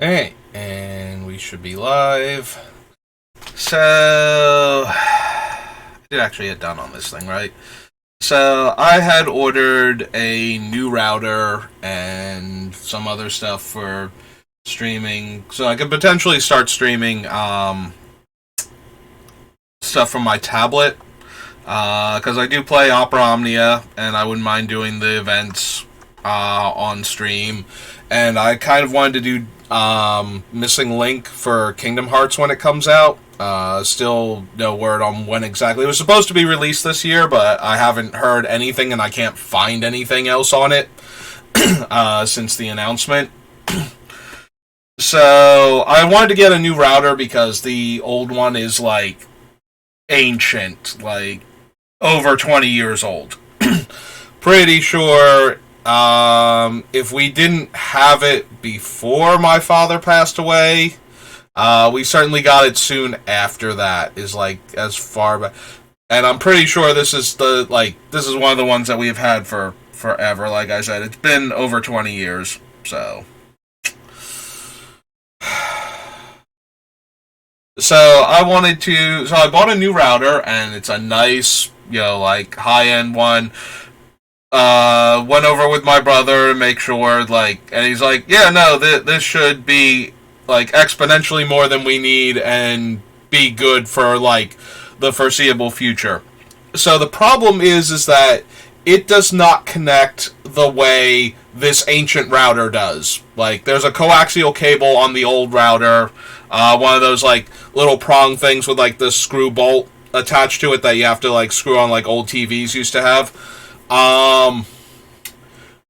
Alright, and we should be live. So, I did actually get done on this thing, right? So, I had ordered a new router and some other stuff for streaming, so I could potentially start streaming stuff from my tablet. Because I do play Opera Omnia, and I wouldn't mind doing the events on stream. And I kind of wanted to do Missing Link for Kingdom Hearts when it comes out. Still no word on when exactly. It was supposed to be released this year, but I haven't heard anything, and I can't find anything else on it since the announcement. So I wanted to get a new router because the old one is like ancient, like over 20 years old. Pretty sure if we didn't have it before my father passed away, we certainly got it soon after that, is like as far back. And I'm pretty sure this is one of the ones that we've had for forever. Like I said, it's been over 20 years, so. So I bought a new router, and it's a nice, like high-end one. Went over with my brother to make sure, and he's like, yeah, no, this should be, exponentially more than we need and be good for, the foreseeable future. So the problem is that it does not connect the way this ancient router does. There's a coaxial cable on the old router, one of those, little prong things with, the screw bolt attached to it that you have to, screw on, old TVs used to have.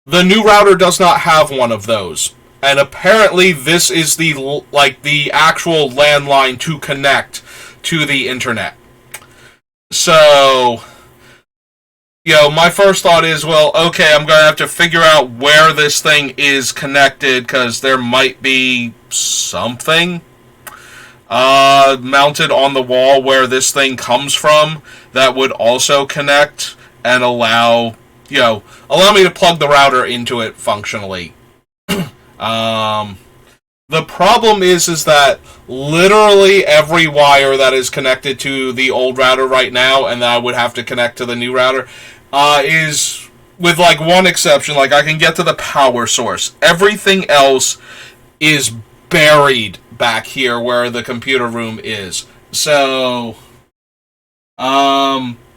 The new router does not have one of those. And apparently this is the actual landline to connect to the internet. So, my first thought is, well, okay, I'm going to have to figure out where this thing is connected, because there might be something mounted on the wall where this thing comes from that would also connect and allow me to plug the router into it functionally. The problem is that literally every wire that is connected to the old router right now, and that I would have to connect to the new router, is, with one exception, I can get to the power source. Everything else is buried back here where the computer room is. So,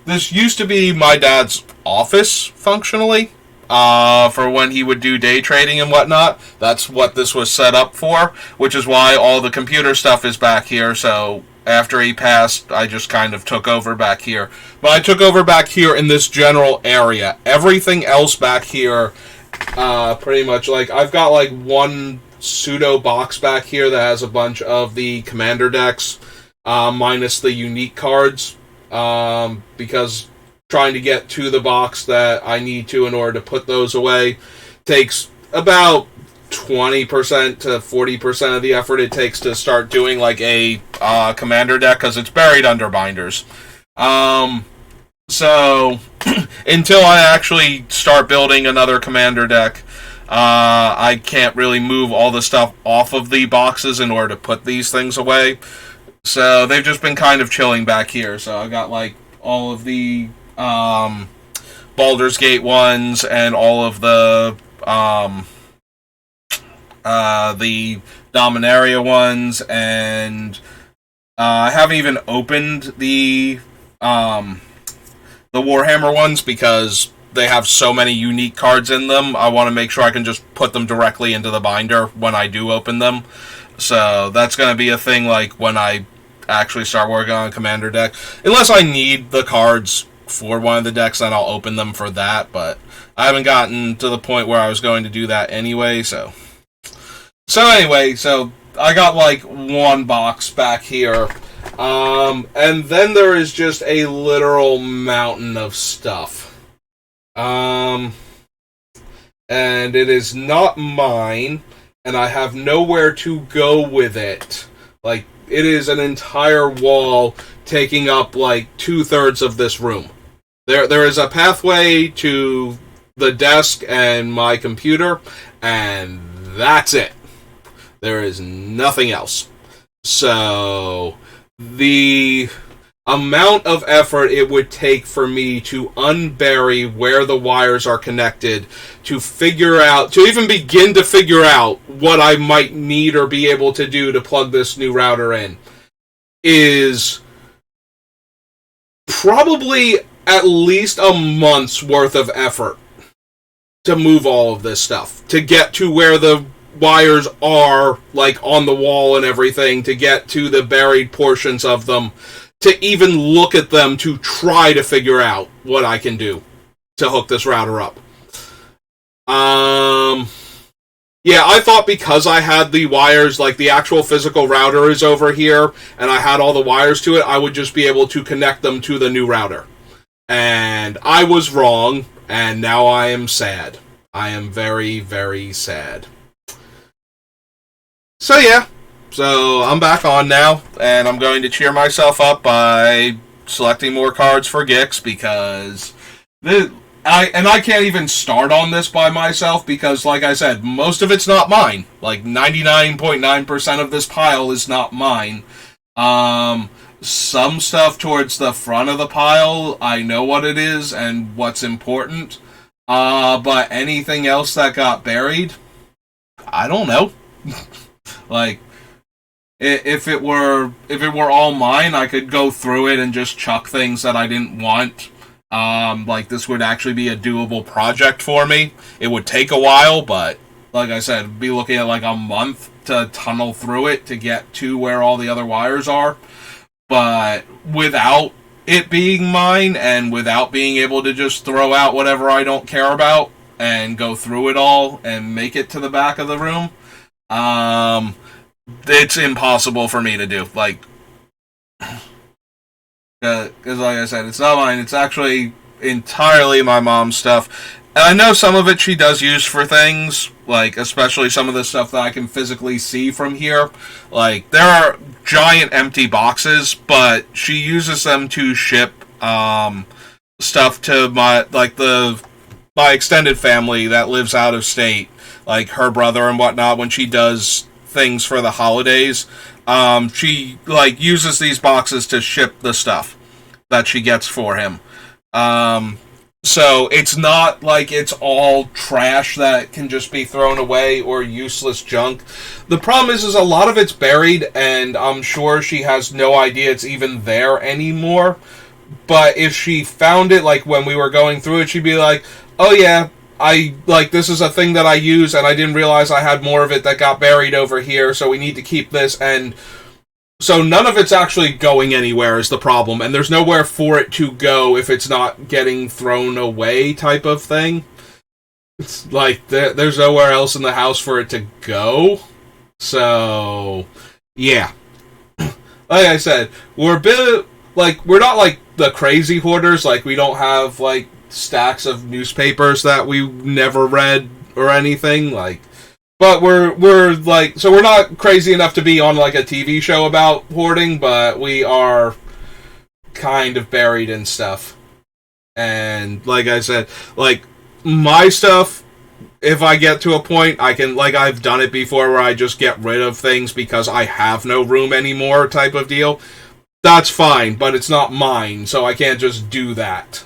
this used to be my dad's office, functionally, for when he would do day trading and whatnot. That's what this was set up for, which is why all the computer stuff is back here. So after he passed, I just kind of took over back here. But I took over back here in this general area. Everything else back here, pretty much, I've got, one pseudo box back here that has a bunch of the commander decks, minus the unique cards, because trying to get to the box that I need to in order to put those away takes about 20% to 40% of the effort it takes to start doing a commander deck, because it's buried under binders. So until I actually start building another commander deck, I can't really move all the stuff off of the boxes in order to put these things away. So they've just been kind of chilling back here. So I got all of the Baldur's Gate ones and all of the Dominaria ones, and I haven't even opened the Warhammer ones because they have so many unique cards in them. I want to make sure I can just put them directly into the binder when I do open them. So that's going to be a thing when I actually start working on a commander deck. Unless I need the cards for one of the decks, then I'll open them for that, but I haven't gotten to the point where I was going to do that anyway, so anyway, so I got one box back here, and then there is just a literal mountain of stuff, and it is not mine, and I have nowhere to go with it. It is an entire wall taking up 2/3 of this room. There is a pathway to the desk and my computer, and that's it. There is nothing else. So, the amount of effort it would take for me to unbury where the wires are connected, to even begin to figure out what I might need or be able to do to plug this new router in, is probably at least a month's worth of effort to move all of this stuff, to get to where the wires are, like, on the wall and everything, to get to the buried portions of them, to even look at them to try to figure out what I can do to hook this router up. Yeah, I thought because I had the wires, like the actual physical router is over here, and I had all the wires to it, I would just be able to connect them to the new router. And I was wrong, and now I am sad. I am very, very sad. So yeah, so I'm back on now, and I'm going to cheer myself up by selecting more cards for Gix, because I can't even start on this by myself, because, like I said, most of it's not mine. Like, 99.9% of this pile is not mine. Some stuff towards the front of the pile, I know what it is and what's important. But anything else that got buried, I don't know. Like, if it were all mine, I could go through it and just chuck things that I didn't want. Like, this would actually be a doable project for me. It would take a while, but like I said, I'd be looking at like a month to tunnel through it to get to where all the other wires are. But without it being mine, and without being able to just throw out whatever I don't care about and go through it all and make it to the back of the room, it's impossible for me to do. Like, because like I said, it's not mine. It's actually entirely my mom's stuff. And I know some of it she does use for things, like especially some of the stuff that I can physically see from here. Like, there are giant empty boxes, but she uses them to ship stuff to my extended family that lives out of state, like her brother and whatnot, when she does things for the holidays. She like uses these boxes to ship the stuff that she gets for him. So it's not like it's all trash that can just be thrown away or useless junk. The problem is a lot of it's buried, and I'm sure she has no idea it's even there anymore. But if she found it, like when we were going through it, she'd be like, oh yeah, this is a thing that I use, and I didn't realize I had more of it that got buried over here, so we need to keep this. And so none of it's actually going anywhere is the problem, and there's nowhere for it to go if it's not getting thrown away type of thing. It's like there's nowhere else in the house for it to go. So, yeah. Like I said, we're not like the crazy hoarders. Like, we don't have like stacks of newspapers that we never read or anything. Like, but we're like, so we're not crazy enough to be on like a TV show about hoarding, but we are kind of buried in stuff. And like I said, like, my stuff, if I get to a point, I can, like, I've done it before where I just get rid of things because I have no room anymore type of deal. That's fine, but it's not mine, so I can't just do that.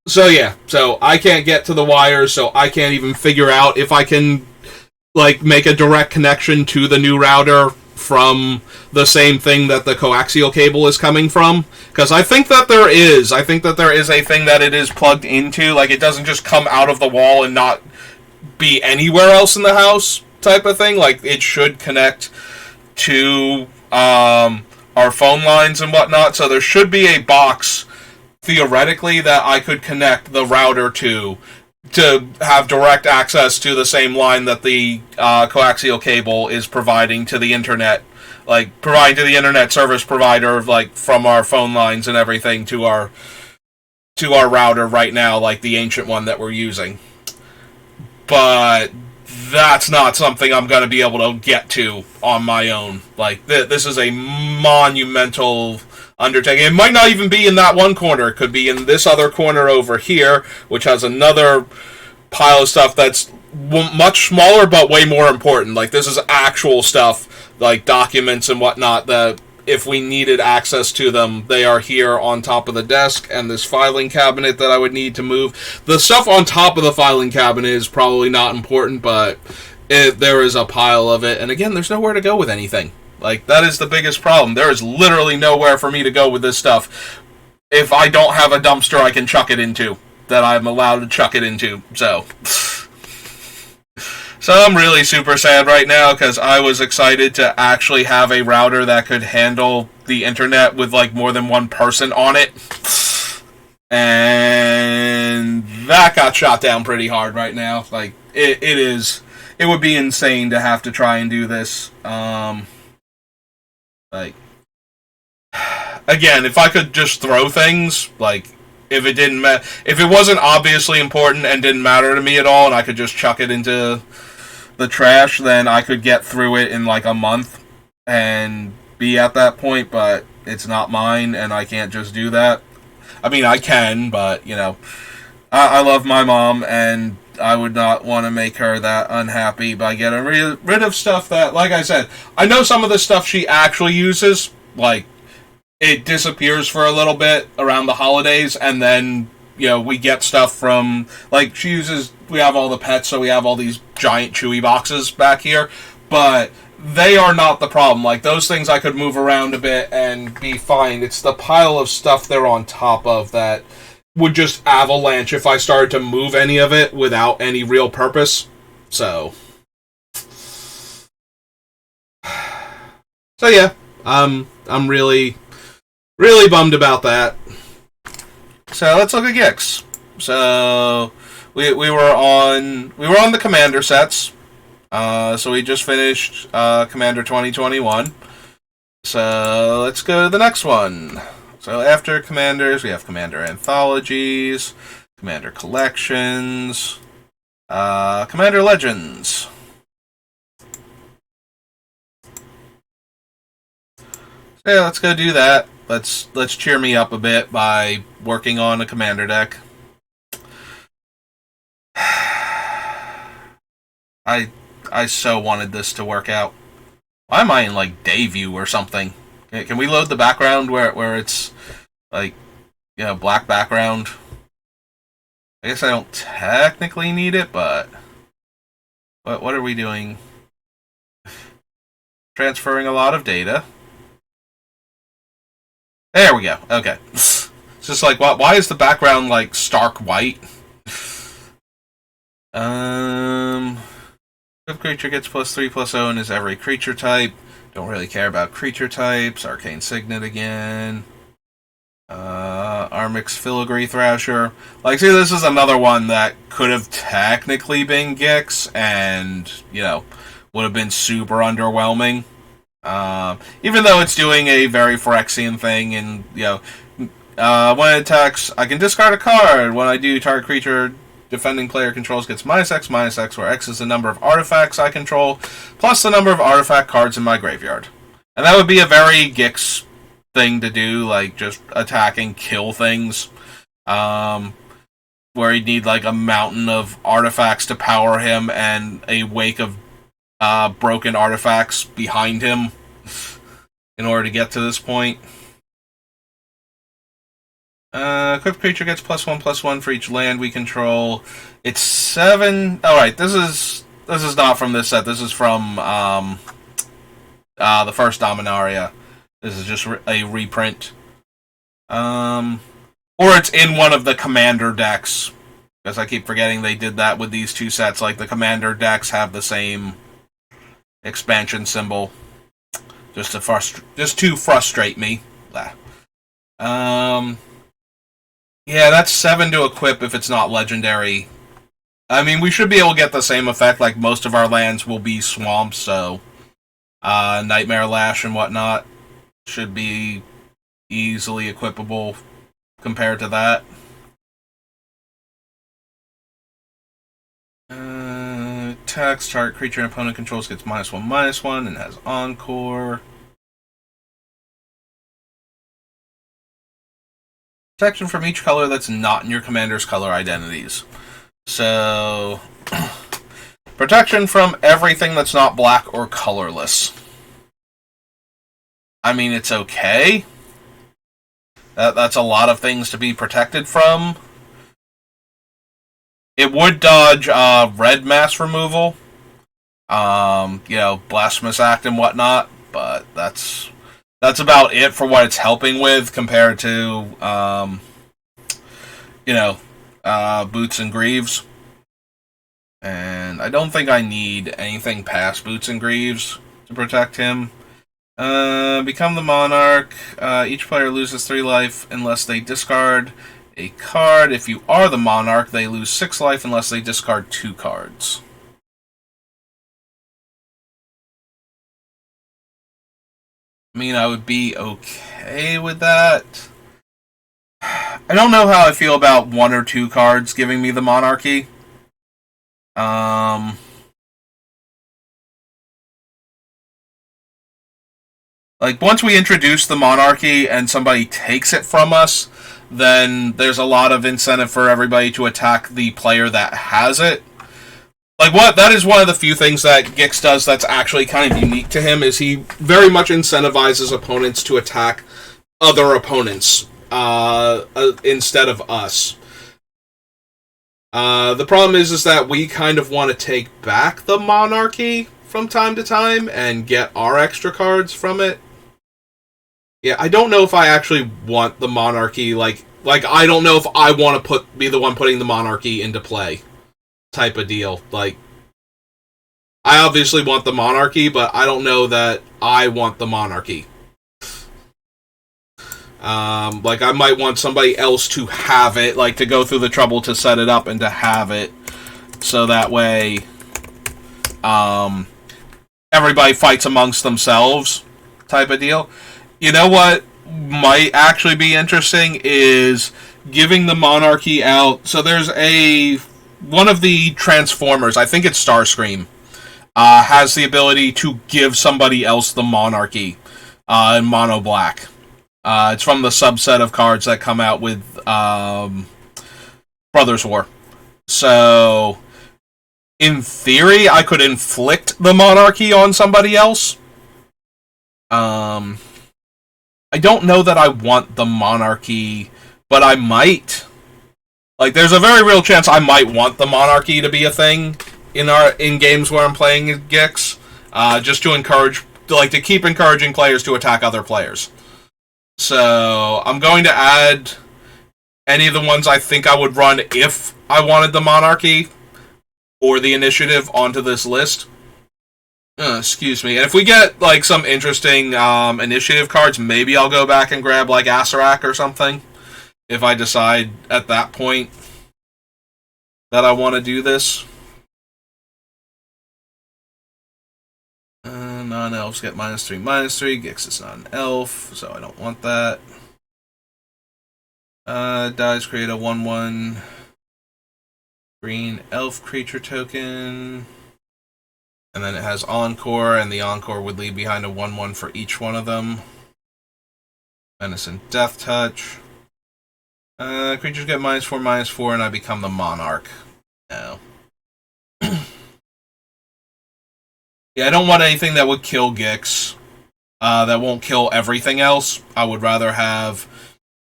So yeah, so I can't get to the wires, so I can't even figure out if I can, like, make a direct connection to the new router from the same thing that the coaxial cable is coming from. Because I think that there is. I think that there is a thing that it is plugged into. Like, it doesn't just come out of the wall and not be anywhere else in the house type of thing. Like, it should connect to our phone lines and whatnot. So there should be a box, theoretically, that I could connect the router to have direct access to the same line that the coaxial cable is providing to the internet, like providing to the internet service provider, like from our phone lines and everything to our router right now, like the ancient one that we're using. But that's not something I'm going to be able to get to on my own. Like, this is a monumental undertaking. It might not even be in that one corner. It could be in this other corner over here, which has another pile of stuff that's much smaller but way more important. Like, this is actual stuff, like documents and whatnot, that if we needed access to them, they are here on top of the desk, and this filing cabinet that I would need to move. The stuff on top of the filing cabinet is probably not important, but there is a pile of it, and again, there's nowhere to go with anything. Like, that is the biggest problem. There is literally nowhere for me to go with this stuff if I don't have a dumpster I can chuck it into, that I'm allowed to chuck it into, so I'm really super sad right now, because I was excited to actually have a router that could handle the internet with, like, more than one person on it. And that got shot down pretty hard right now. Like, it would be insane to have to try and do this. Like, again, if I could just throw things, like, if it wasn't obviously important and didn't matter to me at all, and I could just chuck it into the trash, then I could get through it in like a month and be at that point, but it's not mine, and I can't just do that. I mean, I can, but, you know, I love my mom, and I would not want to make her that unhappy by getting rid of stuff that, like I said, I know some of the stuff she actually uses, like, it disappears for a little bit around the holidays, and then, you know, we get stuff from, like, we have all the pets, so we have all these giant Chewy boxes back here, but they are not the problem. Like, those things I could move around a bit and be fine. It's the pile of stuff they're on top of that would just avalanche if I started to move any of it without any real purpose. So yeah, I'm really, really bummed about that. So let's look at Geeks. So we were on the Commander sets. So we just finished Commander 2021. So let's go to the next one. So after Commanders, we have Commander Anthologies, Commander Collections, Commander Legends. So yeah, let's go do that. Let's cheer me up a bit by working on a Commander deck. I so wanted this to work out. Why am I in, like, day view or something? Can we load the background where it's, like, you know, black background? I guess I don't technically need it, but what are we doing? Transferring a lot of data. There we go. Okay. It's just like, why is the background, like, stark white? If creature gets +3/+0 and is every creature type. Don't really care about creature types. Arcane Signet again. Armix Filigree Thrasher. Like, see, this is another one that could have technically been Gix, and, you know, would have been super underwhelming. Even though it's doing a very Phyrexian thing, and, you know, when it attacks, I can discard a card. When I do, target creature defending player controls gets -X, where X is the number of artifacts I control, plus the number of artifact cards in my graveyard. And that would be a very Gix thing to do, like, just attack and kill things. Where he'd need, like, a mountain of artifacts to power him, and a wake of broken artifacts behind him in order to get to this point. Equipped creature gets +1/+1 for each land we control. It's 7. Alright, this is not from this set. This is from the first Dominaria. This is just a reprint. Or it's in one of the Commander decks. Because I keep forgetting they did that with these two sets. Like, the Commander decks have the same expansion symbol. Just to frustrate me. Yeah, that's 7 to equip if it's not legendary. I mean, we should be able to get the same effect, like most of our lands will be swamps, so Nightmare Lash and whatnot should be easily equipable compared to that. Attacks, target creature and opponent controls gets -1/-1 and has Encore. Protection from each color that's not in your commander's color identities. So, protection from everything that's not black or colorless. I mean, it's okay. That's a lot of things to be protected from. It would dodge red mass removal, blasphemous act and whatnot, but that's about it for what it's helping with compared to, Boots and Greaves. And I don't think I need anything past Boots and Greaves to protect him. Become the Monarch. Each player loses 3 life unless they discard a card. If you are the Monarch, they lose 6 life unless they discard 2 cards. I mean, I would be okay with that. I don't know how I feel about 1 or 2 cards giving me the Monarchy. Like, once we introduce the Monarchy and somebody takes it from us, then there's a lot of incentive for everybody to attack the player that has it. That is one of the few things that Gix does that's actually kind of unique to him, is he very much incentivizes opponents to attack other opponents instead of us. The problem is that we kind of want to take back the Monarchy from time to time and get our extra cards from it. Yeah, I don't know if I actually want the Monarchy, like I don't know if I want to be the one putting the Monarchy into play, type of deal. Like, I obviously want the Monarchy, but I don't know that I want the Monarchy. I might want somebody else to have it, like to go through the trouble to set it up and to have it, so that way, everybody fights amongst themselves, type of deal. You know what might actually be interesting is giving the Monarchy out. So there's one of the Transformers, I think it's Starscream, has the ability to give somebody else the Monarchy in mono black. It's from the subset of cards that come out with Brothers War. So, in theory, I could inflict the Monarchy on somebody else. I don't know that I want the Monarchy, but I might. Like, there's a very real chance I might want the Monarchy to be a thing in games where I'm playing Gix, just to encourage, to keep encouraging players to attack other players. So I'm going to add any of the ones I think I would run if I wanted the Monarchy or the Initiative onto this list. Excuse me. And if we get some interesting Initiative cards, maybe I'll go back and grab Acererak or something, if I decide at that point that I want to do this. Non-elves get -3/-3. Gix is not an elf, so I don't want that. Dies, create a 1/1 green elf creature token. And then it has Encore, and the Encore would leave behind a 1/1 for each one of them. Menace and Death Touch. Creatures get -4/-4, and I become the Monarch. No. Yeah, I don't want anything that would kill Gix. That won't kill everything else. I would rather have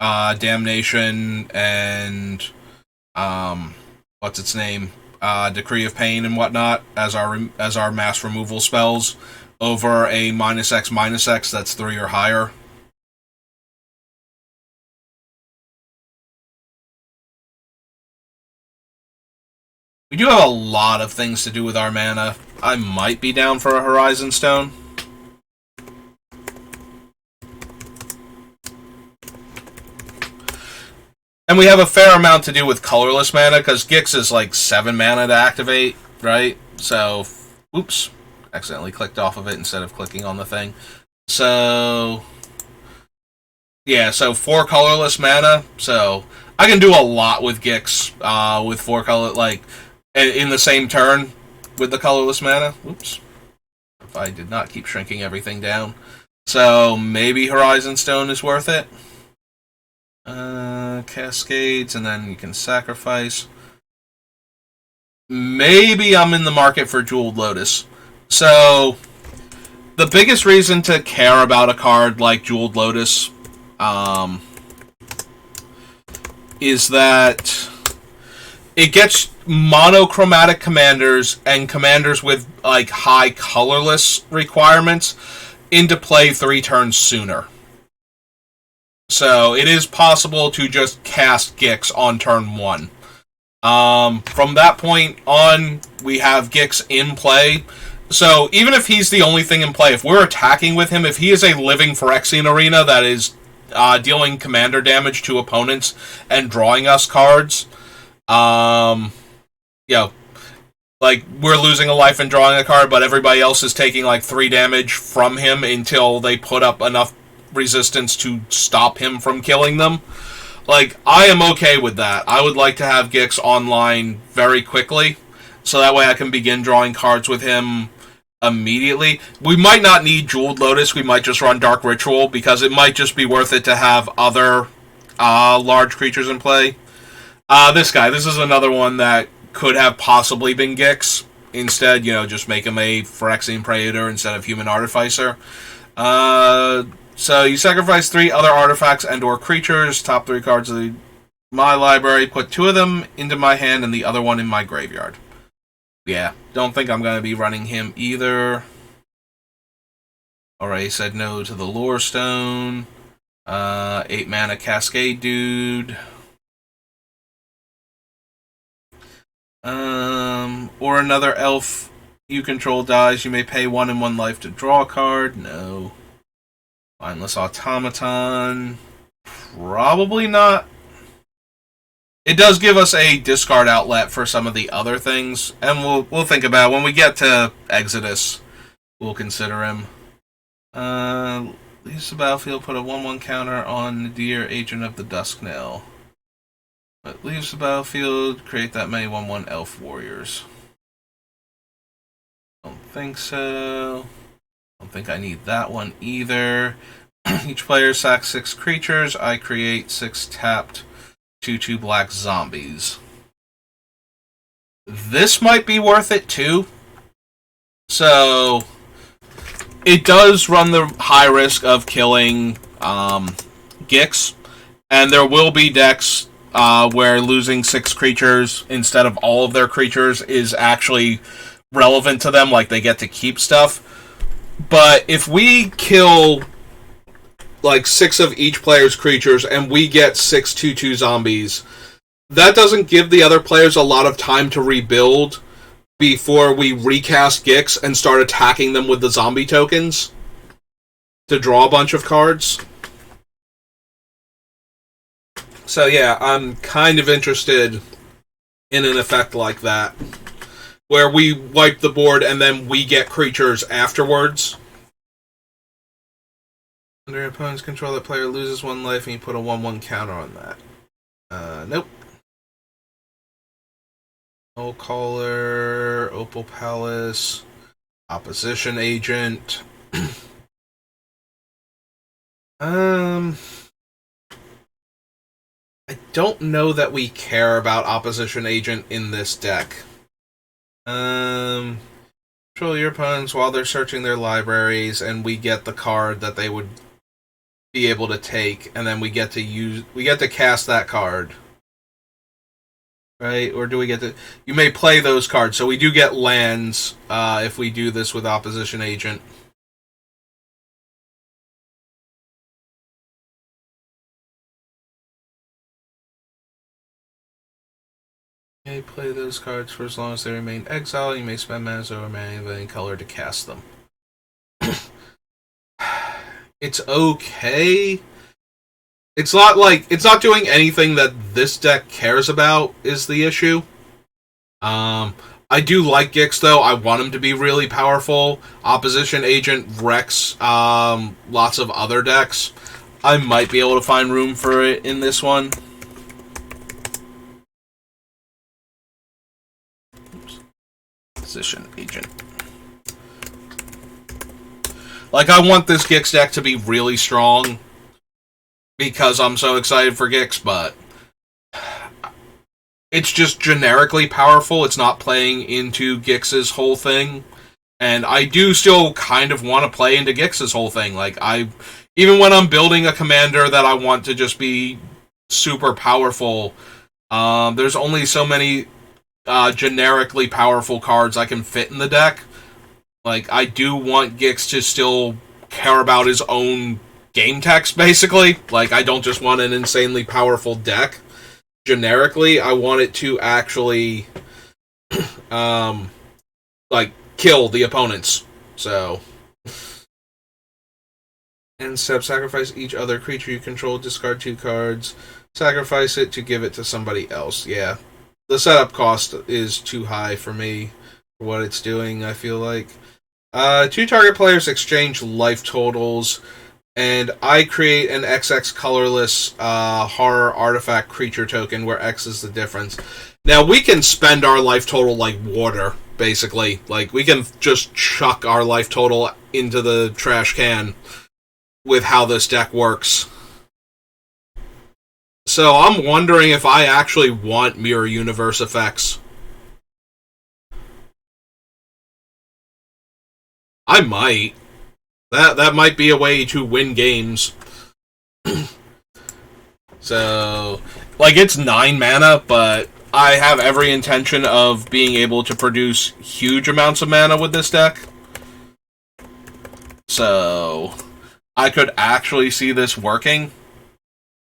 Damnation and what's its name? Decree of Pain and whatnot as our mass removal spells over a -X/-X that's 3 or higher. We do have a lot of things to do with our mana. I might be down for a Horizon Stone. And we have a fair amount to do with colorless mana, because Gix is 7 mana to activate, right? So, oops, accidentally clicked off of it instead of clicking on the thing. So, yeah, so 4 colorless mana. So, I can do a lot with Gix with 4 color, in the same turn with the colorless mana. Oops. If I did not keep shrinking everything down. So maybe Horizon Stone is worth it. Cascades, and then you can sacrifice. maybe I'm in the market for Jeweled Lotus. So, the biggest reason to care about a card like Jeweled Lotus is that it gets monochromatic commanders and commanders with like high colorless requirements into play 3 turns sooner. So it is possible to just cast Gix on turn 1. From that point on, we have Gix in play. So even if he's the only thing in play, if we're attacking with him, if he is a living Phyrexian Arena that is dealing commander damage to opponents and drawing us cards, like we're losing a life and drawing a card, but everybody else is taking like 3 damage from him until they put up enough resistance to stop him from killing them. Like, I am okay with that. I would like to have Gix online very quickly, so that way I can begin drawing cards with him immediately. We might not need Jeweled Lotus, we might just run Dark Ritual, because it might just be worth it to have other large creatures in play. This is another one that could have possibly been Gix. Instead, just make him a Phyrexian Praetor instead of Human Artificer. So you sacrifice 3 other artifacts and or creatures, top 3 cards of my library, put 2 of them into my hand and the other one in my graveyard. Yeah, don't think I'm going to be running him either. Already said no to the Lore Stone. 8 mana Cascade Dude. Or another elf you control dies. You may pay 1 and 1 life to draw a card. No. Mindless Automaton. Probably not. It does give us a discard outlet for some of the other things, and we'll think about it. When we get to Exodus, we'll consider him. Leaves the battlefield, put a 1/1 counter on Nadir, Agent of the Dusknell. But leaves the battlefield, create that many 1/1 elf warriors. Don't think so. Don't think I need that one either. Each player sacks 6 creatures. I create 6 tapped 2/2 black zombies. This might be worth it too. So it does run the high risk of killing Gix, and there will be decks where losing 6 creatures instead of all of their creatures is actually relevant to them, like they get to keep stuff. But if we kill like 6 of each player's creatures and we get 6 2/2 zombies, that doesn't give the other players a lot of time to rebuild before we recast Gix and start attacking them with the zombie tokens to draw a bunch of cards. So yeah, I'm kind of interested in an effect like that, where we wipe the board and then we get creatures afterwards. Under your opponent's control, the player loses 1 life and you put a 1/1 counter on that. Nope. Soul Caller, Opal Palace, Opposition Agent. I don't know that we care about Opposition Agent in this deck. Control your opponents while they're searching their libraries, and we get the card that they would be able to take, and then we get to cast that card. Right? Or do we get to... You may play those cards, so we do get lands if we do this with Opposition Agent. You may play those cards for as long as they remain exiled. You may spend mana over mana of any color to cast them. It's okay. It's not doing anything that this deck cares about is the issue. I do like Gix though. I want him to be really powerful. Opposition Agent wrecks lots of other decks. I might be able to find room for it in this one. Opposition Agent. Like, I want this Gix deck to be really strong because I'm so excited for Gix, but it's just generically powerful. It's not playing into Gix's whole thing. And I do still kind of want to play into Gix's whole thing. Like, even when I'm building a commander that I want to just be super powerful, there's only so many generically powerful cards I can fit in the deck. Like, I do want Gix to still care about his own game text, basically. Like, I don't just want an insanely powerful deck. Generically, I want it to actually, like, kill the opponents. So. And sacrifice each other creature you control, discard 2 cards, sacrifice it to give it to somebody else. Yeah. The setup cost is too high for me for what it's doing, I feel like. 2 target players exchange life totals, and I create an XX colorless horror artifact creature token where X is the difference. Now, we can spend our life total like water, basically. Like, we can just chuck our life total into the trash can with how this deck works. So I'm wondering if I actually want Mirror Universe effects. I might. That might be a way to win games. So, like, it's 9 mana, but I have every intention of being able to produce huge amounts of mana with this deck. So, I could actually see this working.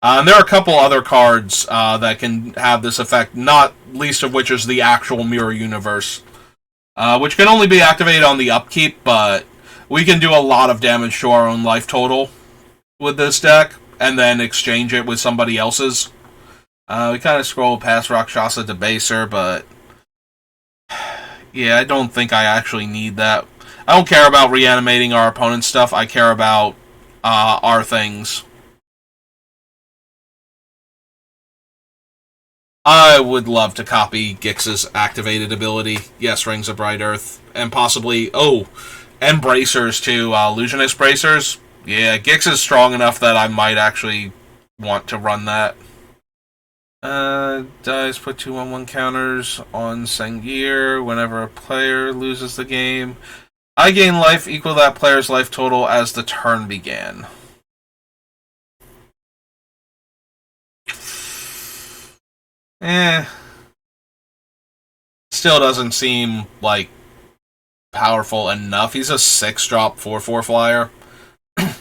There are a couple other cards that can have this effect, not least of which is the actual Mirror Universe, which can only be activated on the upkeep, but we can do a lot of damage to our own life total with this deck, and then exchange it with somebody else's. We kind of scrolled past Rakshasa Debaser, but yeah, I don't think I actually need that. I don't care about reanimating our opponent's stuff, I care about our things. I would love to copy Gix's activated ability. Yes, Rings of Bright Earth. And possibly, and Bracers too. Illusionist Bracers. Yeah, Gix is strong enough that I might actually want to run that. Dice put 2/1/1 counters on Sengir whenever a player loses the game. I gain life equal to that player's life total as the turn began. Still doesn't seem like powerful enough. He's a 6-drop 4/4 flyer.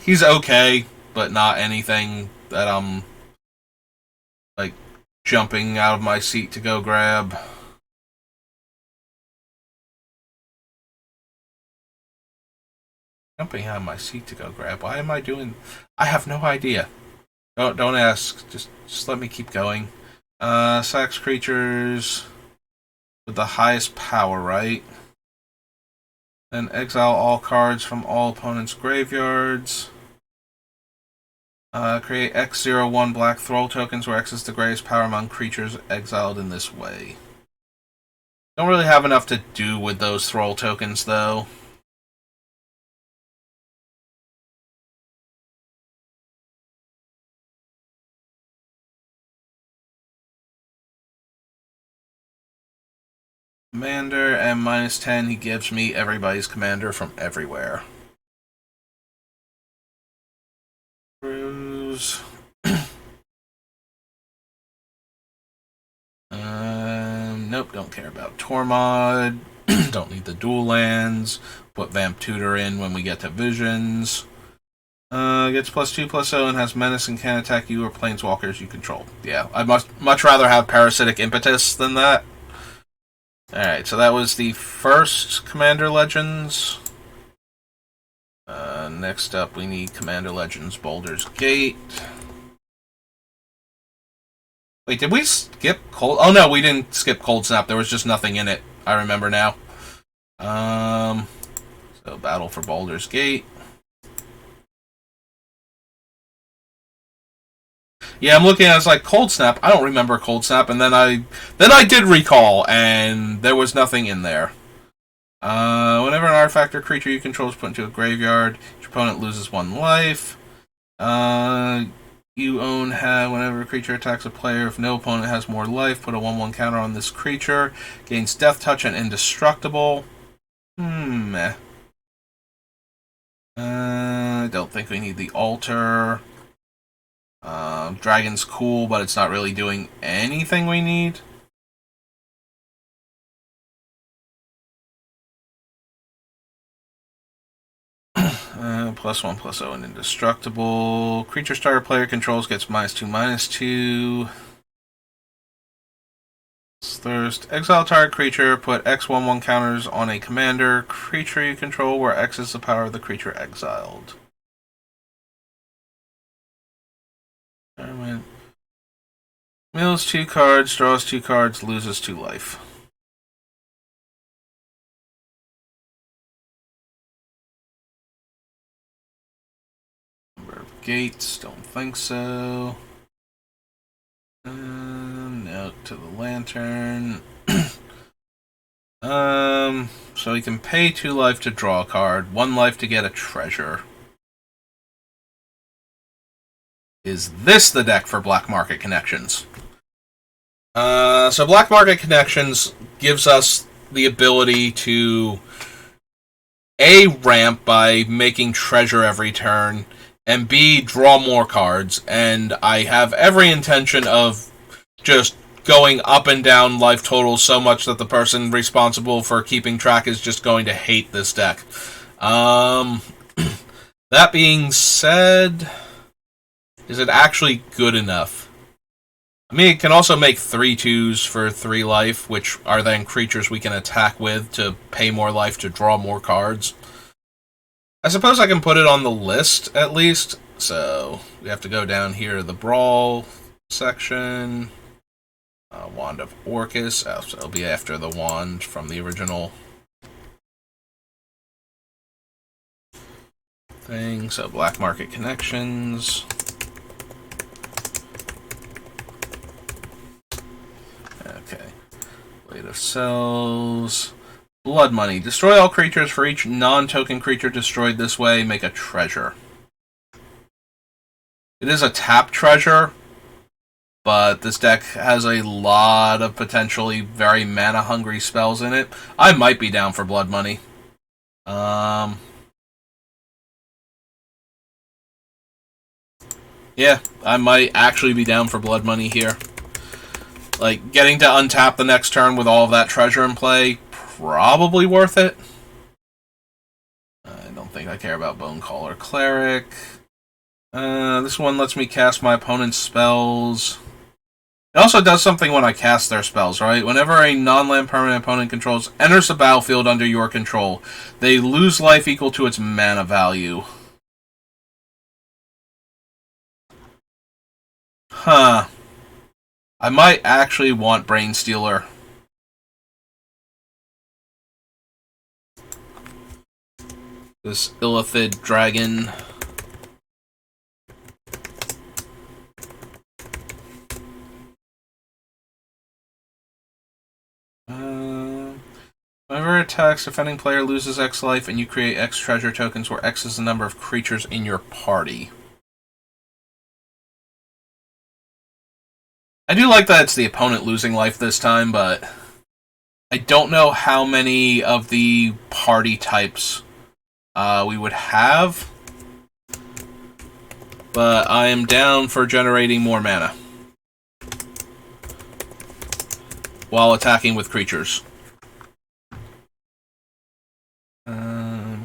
He's okay, but not anything that I'm like jumping out of my seat to go grab. Jumping out of my seat to go grab. Why am I doing? I have no idea. Don't ask. Just let me keep going. Sacks creatures with the highest power, right? Then exile all cards from all opponents' graveyards. Create X01 black Thrall tokens where X is the greatest power among creatures exiled in this way. Don't really have enough to do with those Thrall tokens, though. Commander, and -10, he gives me everybody's commander from everywhere. Cruise. Nope, don't care about Tormod. Don't need the dual lands. Put Vamp Tutor in when we get to Visions. Gets +2/+0 and has menace and can attack you or planeswalkers you control. Yeah, I'd much rather have Parasitic Impetus than that. Alright, so that was the first Commander Legends. Next up, we need Commander Legends Baldur's Gate. Wait, did we skip Cold? Oh no, we didn't skip Cold Snap. There was just nothing in it. I remember now. So Battle for Baldur's Gate. Yeah, I'm looking at it, it's like Cold Snap. I don't remember Cold Snap, and then I did recall, and there was nothing in there. Whenever an artifact or creature you control is put into a graveyard, your opponent loses 1 life. You own have whenever a creature attacks a player, if no opponent has more life, put a 1/1 counter on this creature. Gains Death Touch and Indestructible. Meh. I don't think we need the altar. Dragon's cool, but it's not really doing anything we need. +1/+0 and indestructible. Creature starter player controls gets -2/-2. Thirst. Exile target creature. Put X 1/1 counters on a commander creature you control, where X is the power of the creature exiled. Mills 2 cards, draws 2 cards, loses 2 life. Number of gates, don't think so. Note to the lantern. So he can pay 2 life to draw a card, 1 life to get a treasure. Is this the deck for Black Market Connections? So Black Market Connections gives us the ability to A, ramp by making treasure every turn, and B, draw more cards, and I have every intention of just going up and down life totals so much that the person responsible for keeping track is just going to hate this deck. That being said, is it actually good enough? I mean, it can also make 3/2s for 3 life, which are then creatures we can attack with to pay more life to draw more cards. I suppose I can put it on the list, at least. So, we have to go down here to the Brawl section. Wand of Orcus. Oh, so it'll be after the wand from the original thing. So, Black Market Connections. Okay. Blade of Cells. Blood Money. Destroy all creatures. For each non-token creature destroyed this way, make a treasure. It is a tap treasure, but this deck has a lot of potentially very mana-hungry spells in it. I might be down for Blood Money. Yeah, I might actually be down for Blood Money here. Like, getting to untap the next turn with all of that treasure in play, probably worth it. I don't think I care about Bonecaller Cleric. This one lets me cast my opponent's spells. It also does something when I cast their spells, right? Whenever a non-land permanent opponent controls enters the battlefield under your control, they lose life equal to its mana value. Huh. I might actually want Brainstealer. This Illithid dragon. Whenever it attacks, defending player loses X life, and you create X treasure tokens, where X is the number of creatures in your party. I do like that it's the opponent losing life this time, but I don't know how many of the party types we would have. But I am down for generating more mana while attacking with creatures.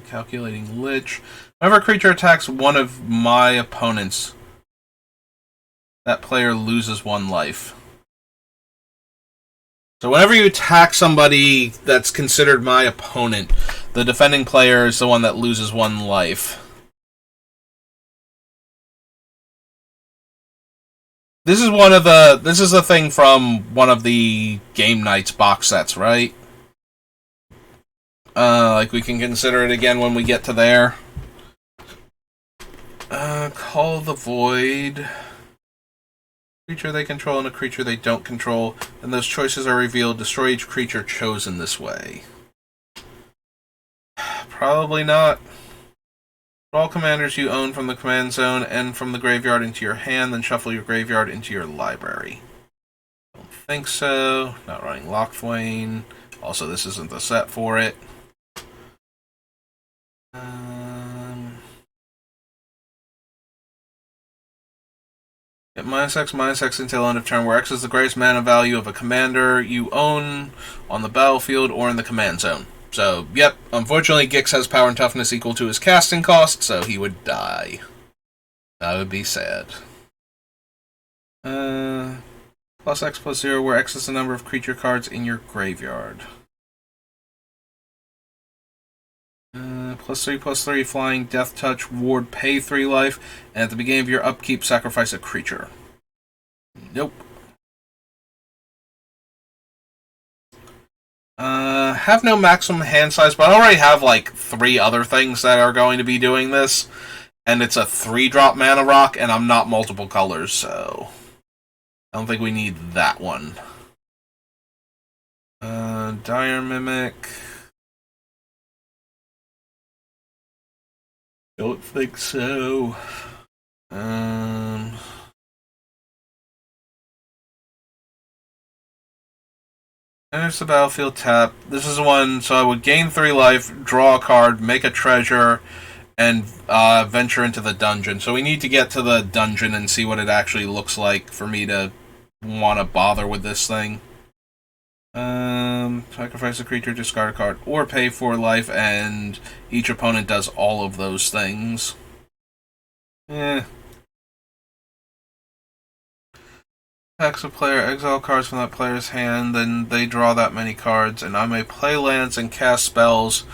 Calculating Lich. Whenever a creature attacks one of my opponents, that player loses 1 life. So whenever you attack somebody that's considered my opponent, the defending player is the one that loses 1 life. This is a thing from one of the Game Nights box sets, right? Like, we can consider it again when we get to there. Call the Void. Creature they control and a creature they don't control, and those choices are revealed. Destroy each creature chosen this way. Probably not. Draw commanders you own from the command zone and from the graveyard into your hand, then shuffle your graveyard into your library. Don't think so. Not running Locthwain. Also, this isn't the set for it. Get -X until end of turn, where X is the greatest mana value of a commander you own on the battlefield or in the command zone. So, yep, unfortunately Gix has power and toughness equal to his casting cost, so he would die. That would be sad. +X+0, where X is the number of creature cards in your graveyard. +3/+3, flying, death touch, ward, pay 3 life, and at the beginning of your upkeep, sacrifice a creature. Nope. Have no maximum hand size, but I already have like 3 other things that are going to be doing this, and it's a 3-drop mana rock, and I'm not multiple colors, so I don't think we need that one. Dire Mimic. Don't think so. Enters the battlefield, tap. This is one, so I would gain 3 life, draw a card, make a treasure, and venture into the dungeon. So we need to get to the dungeon and see what it actually looks like for me to want to bother with this thing. Sacrifice a creature, discard a card, or pay 4 life, and each opponent does all of those things. Attacks a player, exile cards from that player's hand, then they draw that many cards, and I may play lands and cast spells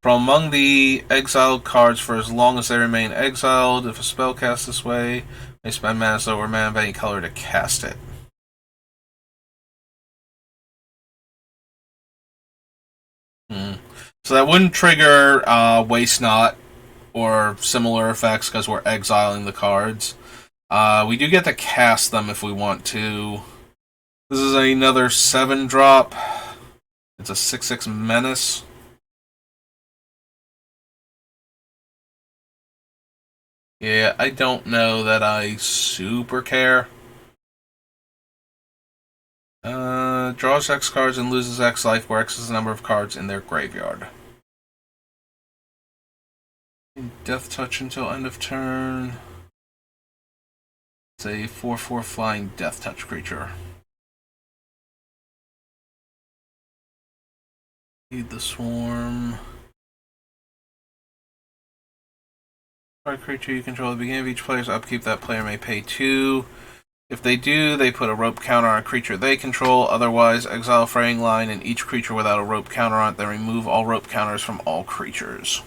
from among the exiled cards for as long as they remain exiled. If a spell cast this way, I may spend mana or mana of any color to cast it. So that wouldn't trigger Waste Not or similar effects because we're exiling the cards. We do get to cast them if we want to. This is another 7-drop. It's a 6/6 menace. Yeah, I don't know that I super care. Draws X cards and loses X life, where X is the number of cards in their graveyard. Death touch until end of turn. It's a 4/4 flying death touch creature. Feed the swarm. Target creature you control at the beginning of each player's upkeep, that player may pay 2. If they do, they put a rope counter on a creature they control. Otherwise, exile Fraying Line and each creature without a rope counter on it, then remove all rope counters from all creatures.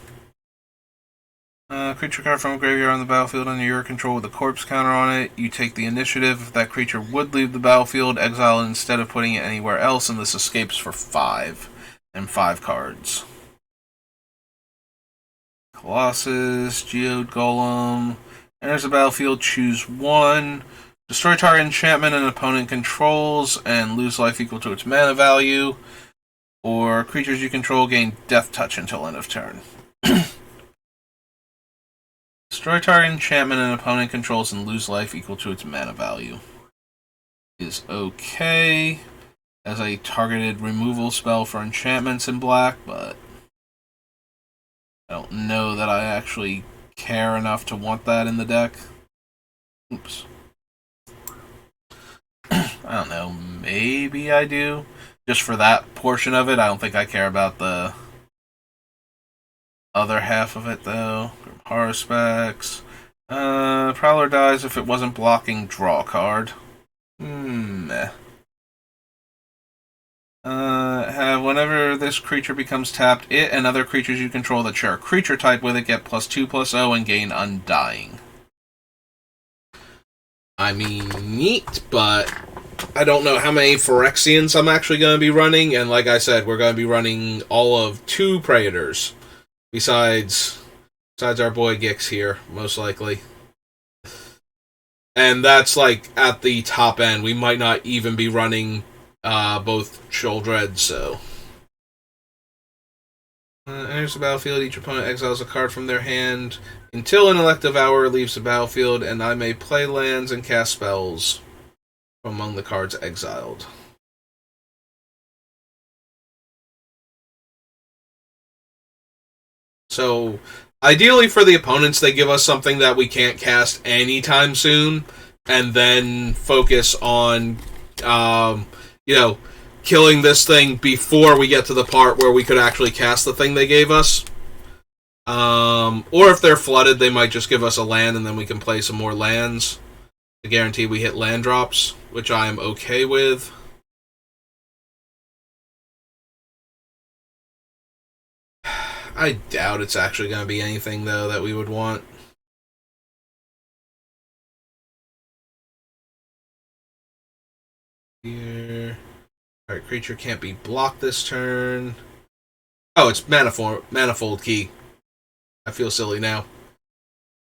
Creature card from a graveyard on the battlefield under your control with a corpse counter on it. You take the initiative. If that creature would leave the battlefield, exile it instead of putting it anywhere else, and this escapes for 5. And 5 cards. Colossus, Geode Golem. Enters the battlefield, choose 1. Destroy target enchantment an opponent controls and lose life equal to its mana value. Or creatures you control gain death touch until end of turn. Destroy target enchantment an opponent controls and lose life equal to its mana value. Is okay as a targeted removal spell for enchantments in black, but I don't know that I actually care enough to want that in the deck. Oops. I don't know, maybe I do. Just for that portion of it, I don't think I care about the other half of it, though. Horror Specs. Prowler dies if it wasn't blocking draw card. Whenever this creature becomes tapped, it and other creatures you control that share a creature type with it get +2/+0 and gain Undying. I mean, neat, but I don't know how many Phyrexians I'm actually going to be running, and like I said, we're going to be running all of 2 Praetors, besides our boy Gix here, most likely. And that's like at the top end. We might not even be running both Sheoldred, so Enters the battlefield, each opponent exiles a card from their hand until an elective hour leaves the battlefield, and I may play lands and cast spells from among the cards exiled. So, ideally for the opponents, they give us something that we can't cast anytime soon, and then focus on, killing this thing before we get to the part where we could actually cast the thing they gave us. Or if they're flooded, they might just give us a land and then we can play some more lands to guarantee we hit land drops, which I am okay with. I doubt it's actually going to be anything, though, that we would want. Here. Alright, creature can't be blocked this turn. Oh, it's Manifold Key. I feel silly now.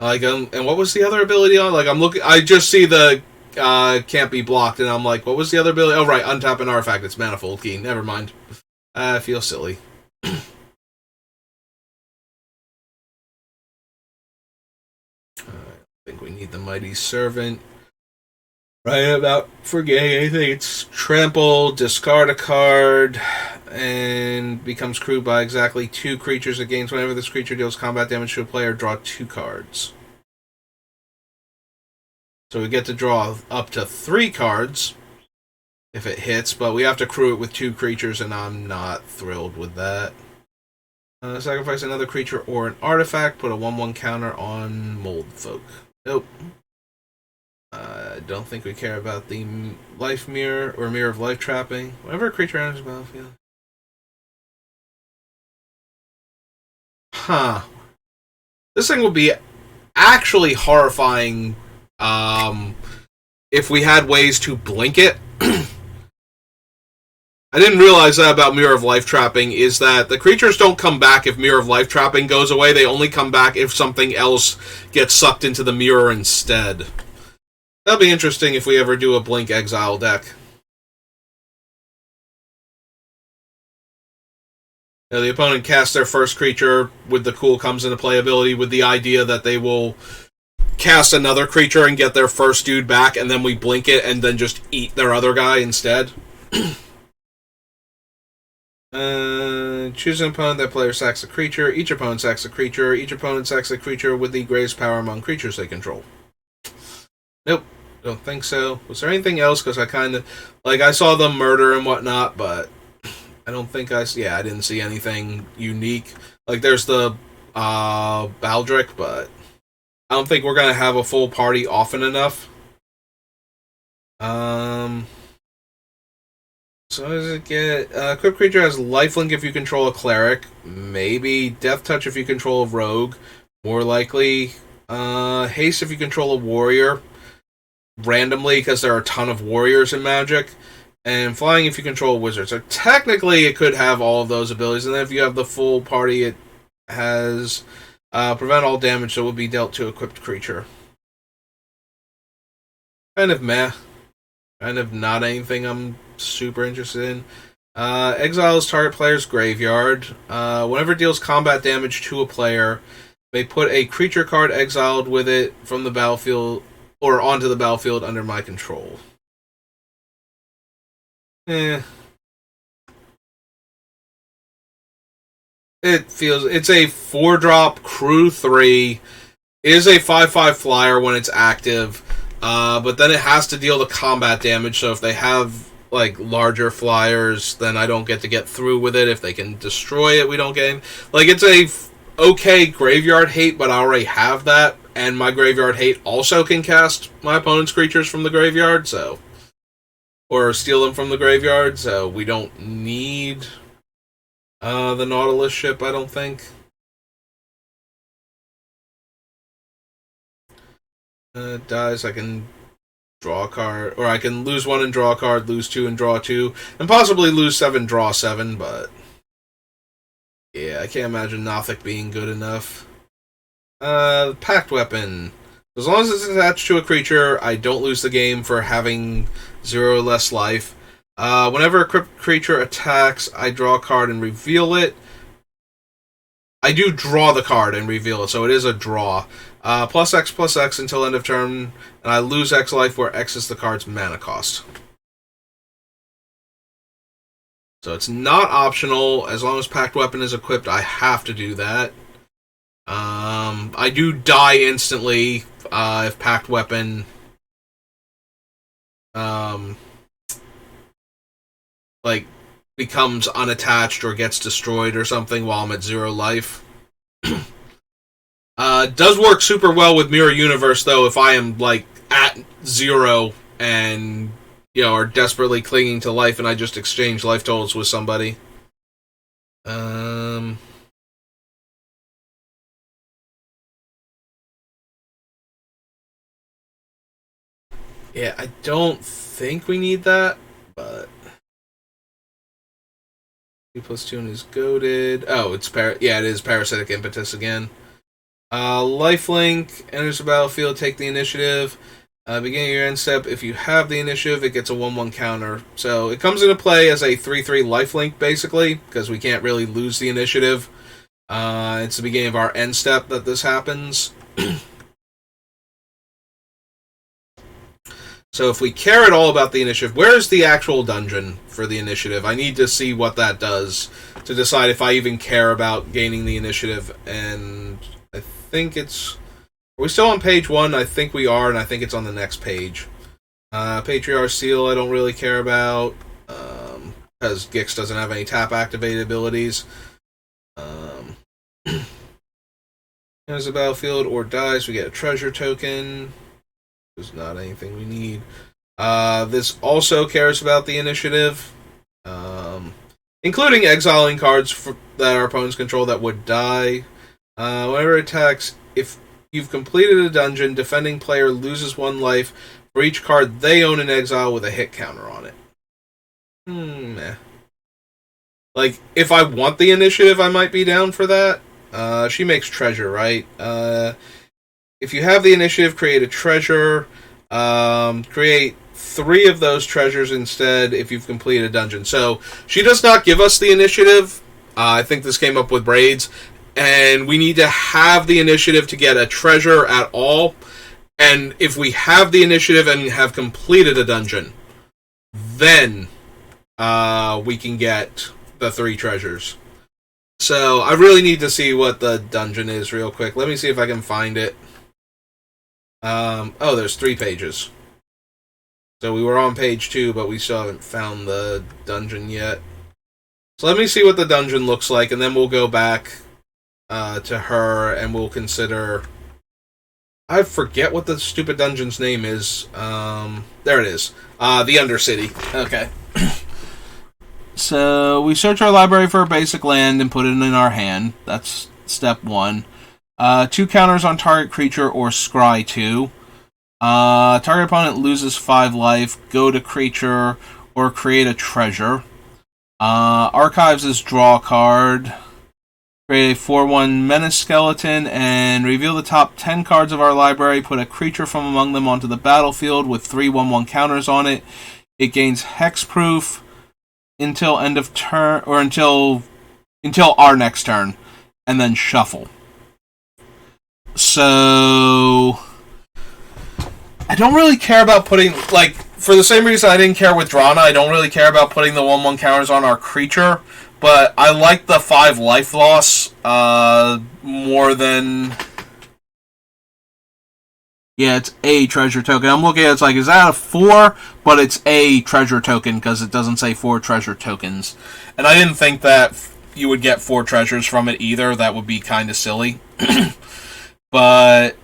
Like, and what was the other ability on? Like, I'm looking. I just see the can't be blocked, and I'm like, what was the other ability? Oh, right, untap an artifact. It's Manifold Key. Never mind. I feel silly. I think we need the Mighty Servant. Right about forgetting anything. It's trample, discard a card, and becomes crewed by exactly 2 creatures it gains. Whenever this creature deals combat damage to a player, draw 2 cards. So we get to draw up to 3 cards if it hits, but we have to crew it with 2 creatures, and I'm not thrilled with that. Sacrifice another creature or an artifact. Put a 1/1 counter on Moldfolk. Nope. I don't think we care about the Life Mirror or Mirror of Life Trapping. Whenever a creature enters the battlefield. Huh. This thing would be actually horrifying if we had ways to blink it. I didn't realize that about Mirror of Life Trapping, is that the creatures don't come back if Mirror of Life Trapping goes away. They only come back if something else gets sucked into the mirror instead. That'll be interesting if we ever do a Blink Exile deck. Now, the opponent casts their first creature with the Cool Comes into Play ability with the idea that they will cast another creature and get their first dude back, and then we blink it and then just eat their other guy instead. Choose an opponent. That player sacks a creature. Each opponent sacks a creature. Each opponent sacks a creature with the greatest power among creatures they control. Nope. Don't think so. Was there anything else? Because I kind of... Like, I saw them murder and whatnot, but... I don't think I didn't see anything unique. Like, there's the Baldric, but... I don't think we're going to have a full party often enough. So does it get... equipped creature has lifelink if you control a cleric. Maybe. Death touch if you control a rogue. More likely. Haste if you control a warrior. Randomly, because there are a ton of warriors in Magic. And flying if you control a wizard. So technically it could have all of those abilities. And then if you have the full party, it has... prevent all damage, so it will be dealt to equipped creature. Kind of meh. Kind of not anything I'm super interested in. Exiles target player's graveyard. Whenever it deals combat damage to a player, may put a creature card exiled with it from the battlefield or onto the battlefield under my control. It's a 4-drop crew 3. It is a 5/5 flyer when it's active. But then it has to deal the combat damage, so if they have like larger flyers, then I don't get to get through with it. If they can destroy it, we don't get in. Like, it's a okay graveyard hate, but I already have that, and my graveyard hate also can cast my opponent's creatures from the graveyard, so... Or steal them from the graveyard, so we don't need the Nautilus ship, I don't think. Dies, I can draw a card, or I can lose 1 and draw a card, lose 2 and draw 2, and possibly lose 7, draw 7, but yeah, I can't imagine Nothic being good enough. Pact Weapon. As long as it's attached to a creature, I don't lose the game for having 0 or less life. Whenever a creature attacks, I draw a card and reveal it. I do draw the card and reveal it, so it is a draw. +X until end of turn, and I lose X life where X is the card's mana cost. So it's not optional. As long as Pact Weapon is equipped, I have to do that. I do die instantly if Pact Weapon like becomes unattached or gets destroyed or something while I'm at 0 life. Does work super well with Mirror Universe though if I am like at 0 and are desperately clinging to life and I just exchange life totals with somebody. Yeah, I don't think we need that, but 2+2 is goaded. Oh, it is Parasitic Impetus again. Lifelink enters the battlefield, take the initiative. Beginning of your end step, if you have the initiative, it gets a 1/1 counter. So it comes into play as a 3/3 lifelink, basically, because we can't really lose the initiative. It's the beginning of our end step that this happens. So if we care at all about the initiative, where's the actual dungeon for the initiative? I need to see what that does to decide if I even care about gaining the initiative. And I think it's... Are we still on page 1? I think we are, and I think it's on the next page. Patriarch Seal I don't really care about, because Gix doesn't have any tap-activated abilities. As a battlefield or dies, we get a treasure token. There's not anything we need. This also cares about the initiative, including exiling cards that our opponents control that would die. Whenever it attacks, if you've completed a dungeon, defending player loses 1 life for each card they own in exile with a hit counter on it. Like, if I want the initiative, I might be down for that. She makes treasure, right? If you have the initiative, create a treasure. Create 3 of those treasures instead if you've completed a dungeon. So, she does not give us the initiative. I think this came up with Raids. And we need to have the initiative to get a treasure at all. And if we have the initiative and have completed a dungeon, then we can get the 3 treasures. So I really need to see what the dungeon is real quick. Let me see if I can find it. Oh, there's 3 pages. So we were on page 2, but we still haven't found the dungeon yet. So let me see what the dungeon looks like, and then we'll go back to her, and we'll consider... I forget what the stupid dungeon's name is. There it is. The Undercity. Okay. So, we search our library for a basic land and put it in our hand. That's step 1. 2 counters on target creature or scry 2. Target opponent loses 5 life, go to creature, or create a treasure. Archives is draw a card. Create a 4/1 Menace Skeleton, and reveal the top 10 cards of our library. Put a creature from among them onto the battlefield with 3 1/1 counters on it. It gains hexproof until end of turn, or until our next turn, and then shuffle. So I don't really care about putting, like, for the same reason I didn't care with Drana, I don't really care about putting the 1/1 counters on our creature. But I like the 5 life loss more than... Yeah, it's a treasure token. I'm looking at it, it's like, is that a 4? But it's a treasure token because it doesn't say 4 treasure tokens. And I didn't think that you would get 4 treasures from it either. That would be kind of silly. But...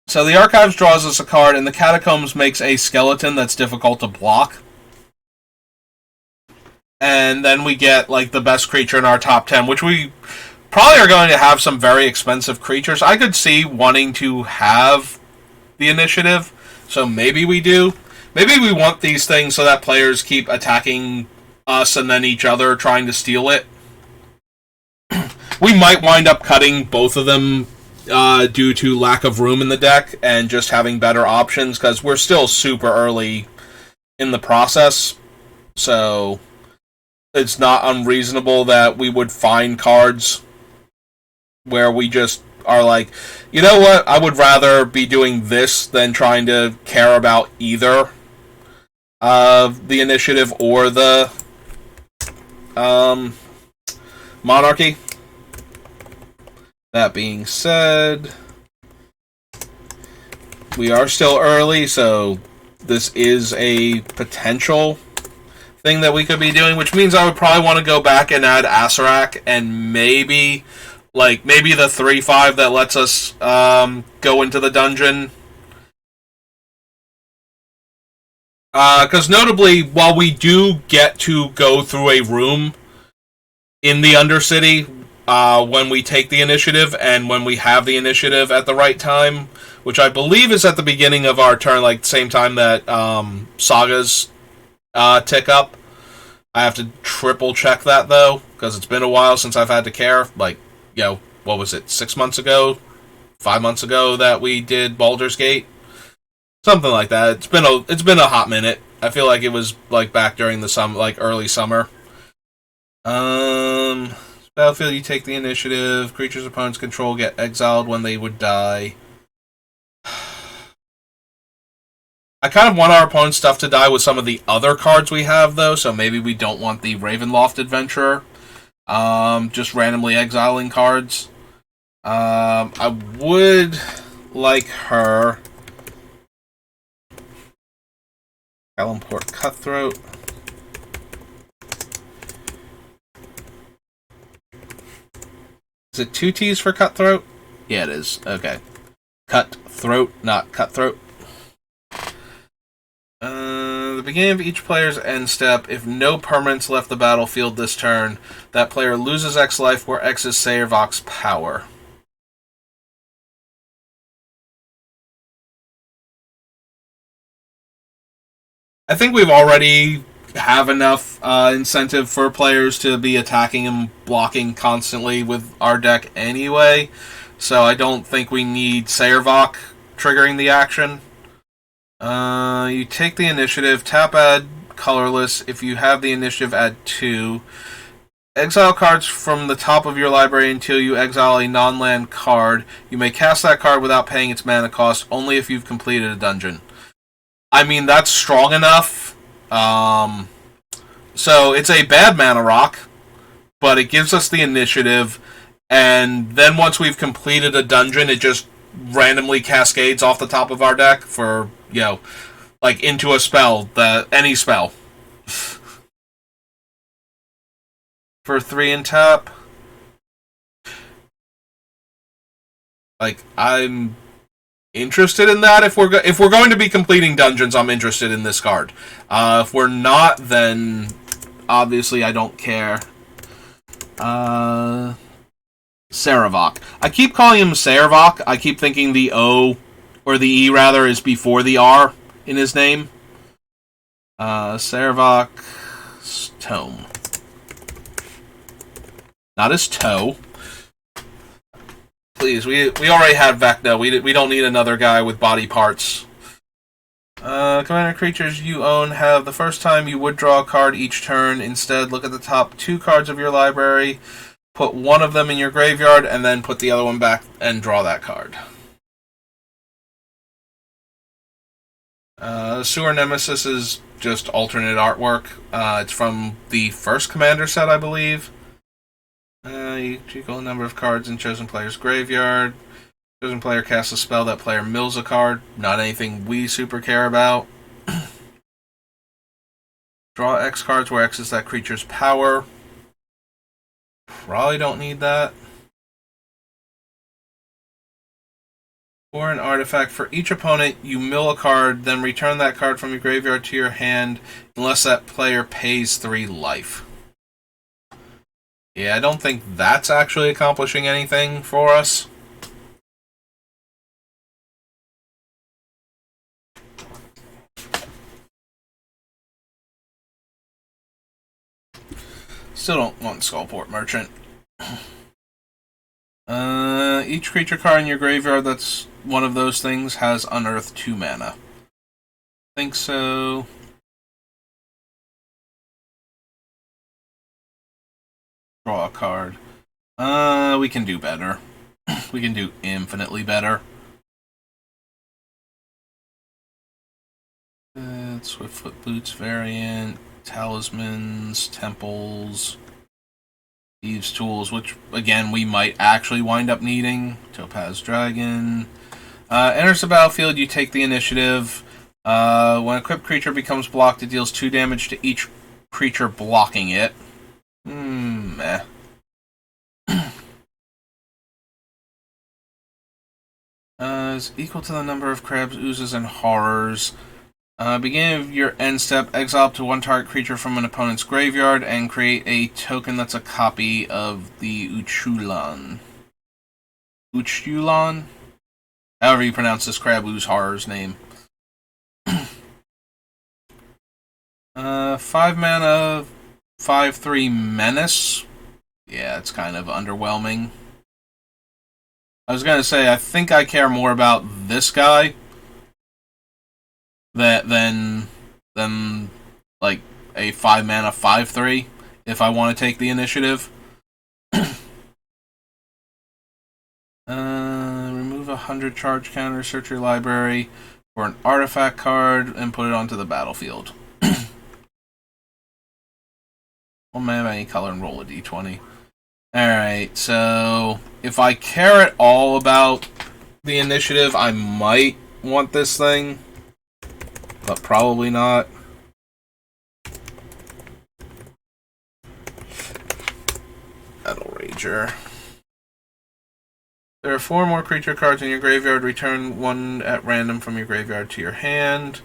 So the Archives draws us a card, and the Catacombs makes a skeleton that's difficult to block. And then we get, like, the best creature in our top 10, which we probably are going to have some very expensive creatures. I could see wanting to have the initiative, so maybe we do. Maybe we want these things so that players keep attacking us and then each other, trying to steal it. We might wind up cutting both of them due to lack of room in the deck and just having better options, because we're still super early in the process, so... It's not unreasonable that we would find cards where we just are like, you know what? I would rather be doing this than trying to care about either the initiative or the um, monarchy. That being said, we are still early, so this is a potential thing that we could be doing, which means I would probably want to go back and add Acererak and maybe the 3/5 that lets us go into the dungeon. Because notably, while we do get to go through a room in the Undercity when we take the initiative and when we have the initiative at the right time, which I believe is at the beginning of our turn, like the same time that sagas tick up. I have to triple check that though, because it's been a while since I've had to care. Like, what was it, 6 months ago, 5 months ago that we did Baldur's Gate, something like that. It's been a hot minute. I feel like it was like back during the early summer. Battlefield, you take the initiative. Creatures opponents control get exiled when they would die. I kind of want our opponent's stuff to die with some of the other cards we have, though, so maybe we don't want the Ravenloft Adventurer. Just randomly exiling cards. I would like her. Kalanport Cutthroat. Is it 2 T's for Cutthroat? Yeah, it is. Okay. Cutthroat, not Cutthroat. The beginning of each player's end step, if no permanents left the battlefield this turn, that player loses X life, where X is Sayervok's power. I think we've already have enough incentive for players to be attacking and blocking constantly with our deck anyway, so I don't think we need Sayervok triggering the action. You take the initiative, tap add colorless. If you have the initiative, add 2. Exile cards from the top of your library until you exile a non-land card. You may cast that card without paying its mana cost, only if you've completed a dungeon. I mean, that's strong enough. So it's a bad mana rock, but it gives us the initiative, and then once we've completed a dungeon, it just randomly cascades off the top of our deck for, like into a spell, any spell. For 3 and tap. Like, I'm interested in that. If we're going to be completing dungeons, I'm interested in this card. If we're not, then obviously I don't care. Sayervok. I keep calling him Sayervok. I keep thinking the O, or the E rather, is before the R in his name. Sayervok's Tome. Not his toe. Please, we already have Vecna. We don't need another guy with body parts. Commander creatures you own have the first time you would draw a card each turn. Instead, look at the top 2 cards of your library, put one of them in your graveyard, and then put the other one back and draw that card. Sewer Nemesis is just alternate artwork. It's from the first Commander set, I believe. You equal the number of cards in chosen player's graveyard. Chosen player casts a spell, that player mills a card. Not anything we super care about. Draw X cards, where X is that creature's power. Probably don't need that. For an artifact, for each opponent, you mill a card, then return that card from your graveyard to your hand, unless that player pays 3 life. Yeah, I don't think that's actually accomplishing anything for us. Still don't want Skullport Merchant. Each creature card in your graveyard that's one of those things has Unearth 2 mana. Think so. Draw a card. We can do better. We can do infinitely better. Swiftfoot Boots variant, Talismans, Temples, Thieves' Tools, which, again, we might actually wind up needing. Topaz Dragon. Enters the battlefield, you take the initiative. When an equipped creature becomes blocked, it deals 2 damage to each creature blocking it. Meh. Is equal to the number of crabs, oozes, and horrors. Beginning of your end step, exile up to 1 target creature from an opponent's graveyard and create a token that's a copy of the Uchulan. Uchulan? However you pronounce this crab ooze horror's name. 5 mana, 5/3 Menace. Yeah, it's kind of underwhelming. I was gonna say, I think I care more about this guy than like a 5 mana 5/3 if I want to take the initiative. Remove 100 charge counters, search your library for an artifact card, and put it onto the battlefield. 1 mana of any color and roll a d20. Alright, so if I care at all about the initiative, I might want this thing, but probably not. Battle Rager. There are 4 more creature cards in your graveyard. Return 1 at random from your graveyard to your hand.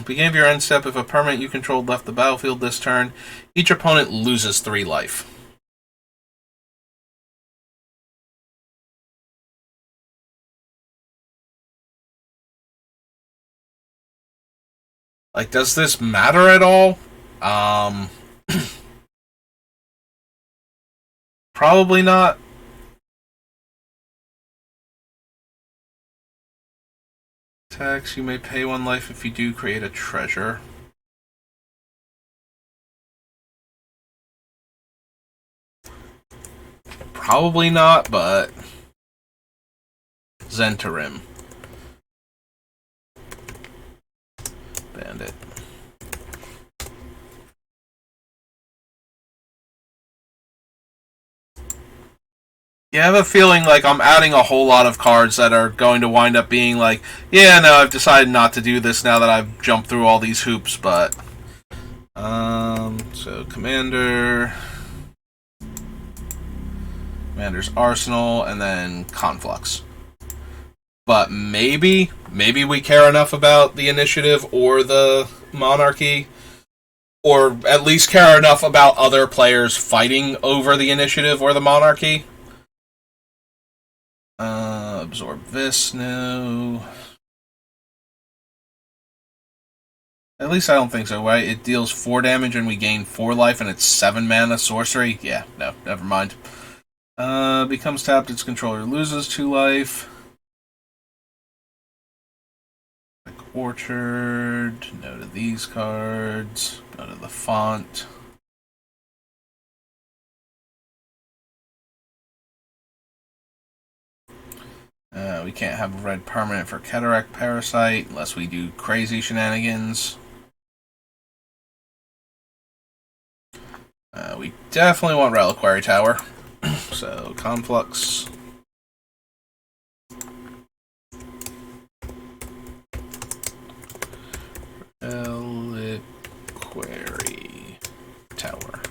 Beginning of your end step, if a permanent you controlled left the battlefield this turn, each opponent loses 3 life. Like, does this matter at all? Probably not. Tax, you may pay 1 life if you do create a treasure. Probably not, but Zentarim. Bandit. Yeah, I have a feeling like I'm adding a whole lot of cards that are going to wind up being like, yeah, no, I've decided not to do this now that I've jumped through all these hoops, but... So, Commander's Arsenal, and then Conflux. But maybe we care enough about the initiative or the monarchy, or at least care enough about other players fighting over the initiative or the monarchy. Absorb this, no. At least I don't think so, right? It deals 4 damage and we gain 4 life and it's 7 mana sorcery? Yeah, no, never mind. Becomes tapped, its controller loses 2 life. Orchard, no to these cards, no to the font. We can't have a red permanent for Cataract Parasite unless we do crazy shenanigans. We definitely want Reliquary Tower. So, Conflux. Reliquary Tower.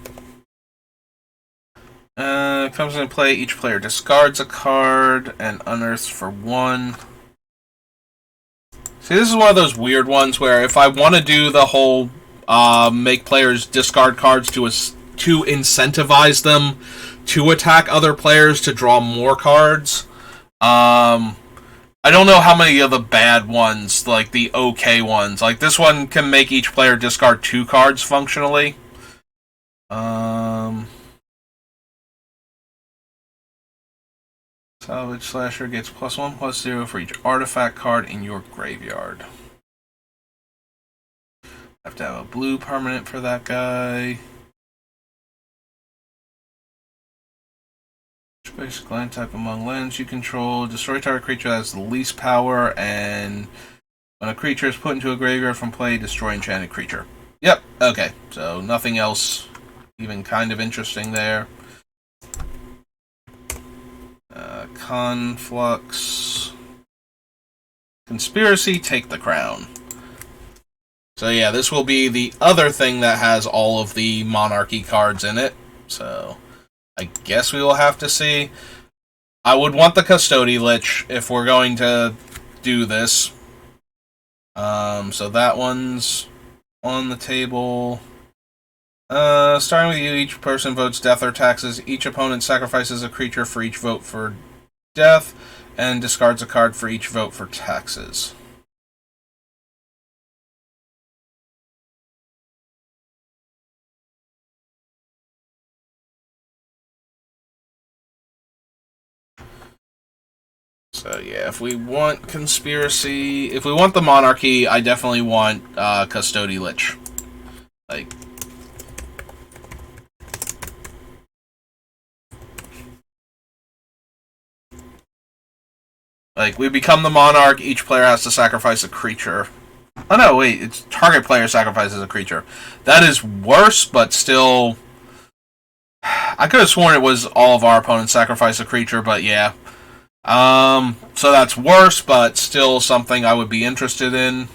Comes into play, each player discards a card and unearths for 1. See, this is one of those weird ones where if I want to do the whole make players discard cards to incentivize them to attack other players to draw more cards, I don't know how many of the bad ones, like the okay ones, like this one can make each player discard 2 cards functionally. Salvage Slasher gets +1/+0 for each artifact card in your graveyard. Have to have a blue permanent for that guy. basic land type among lands you control. Destroy target creature that has the least power, and when a creature is put into a graveyard from play, destroy enchanted creature. Yep, okay. So nothing else even kind of interesting there. Conflux. Conspiracy, take the crown. So yeah, this will be the other thing that has all of the monarchy cards in it. So I guess we will have to see. I would want the Custody Lich if we're going to do this. So that one's on the table. Starting with you, each person votes death or taxes. Each opponent sacrifices a creature for each vote for death, and discards a card for each vote for taxes. So yeah, if we want Conspiracy, if we want the Monarchy, I definitely want Custody Lich. Like, we become the Monarch, each player has to sacrifice a creature. Oh no, wait, it's target player sacrifices a creature. That is worse, but still... I could have sworn it was all of our opponents sacrifice a creature, but yeah. So that's worse, but still something I would be interested in.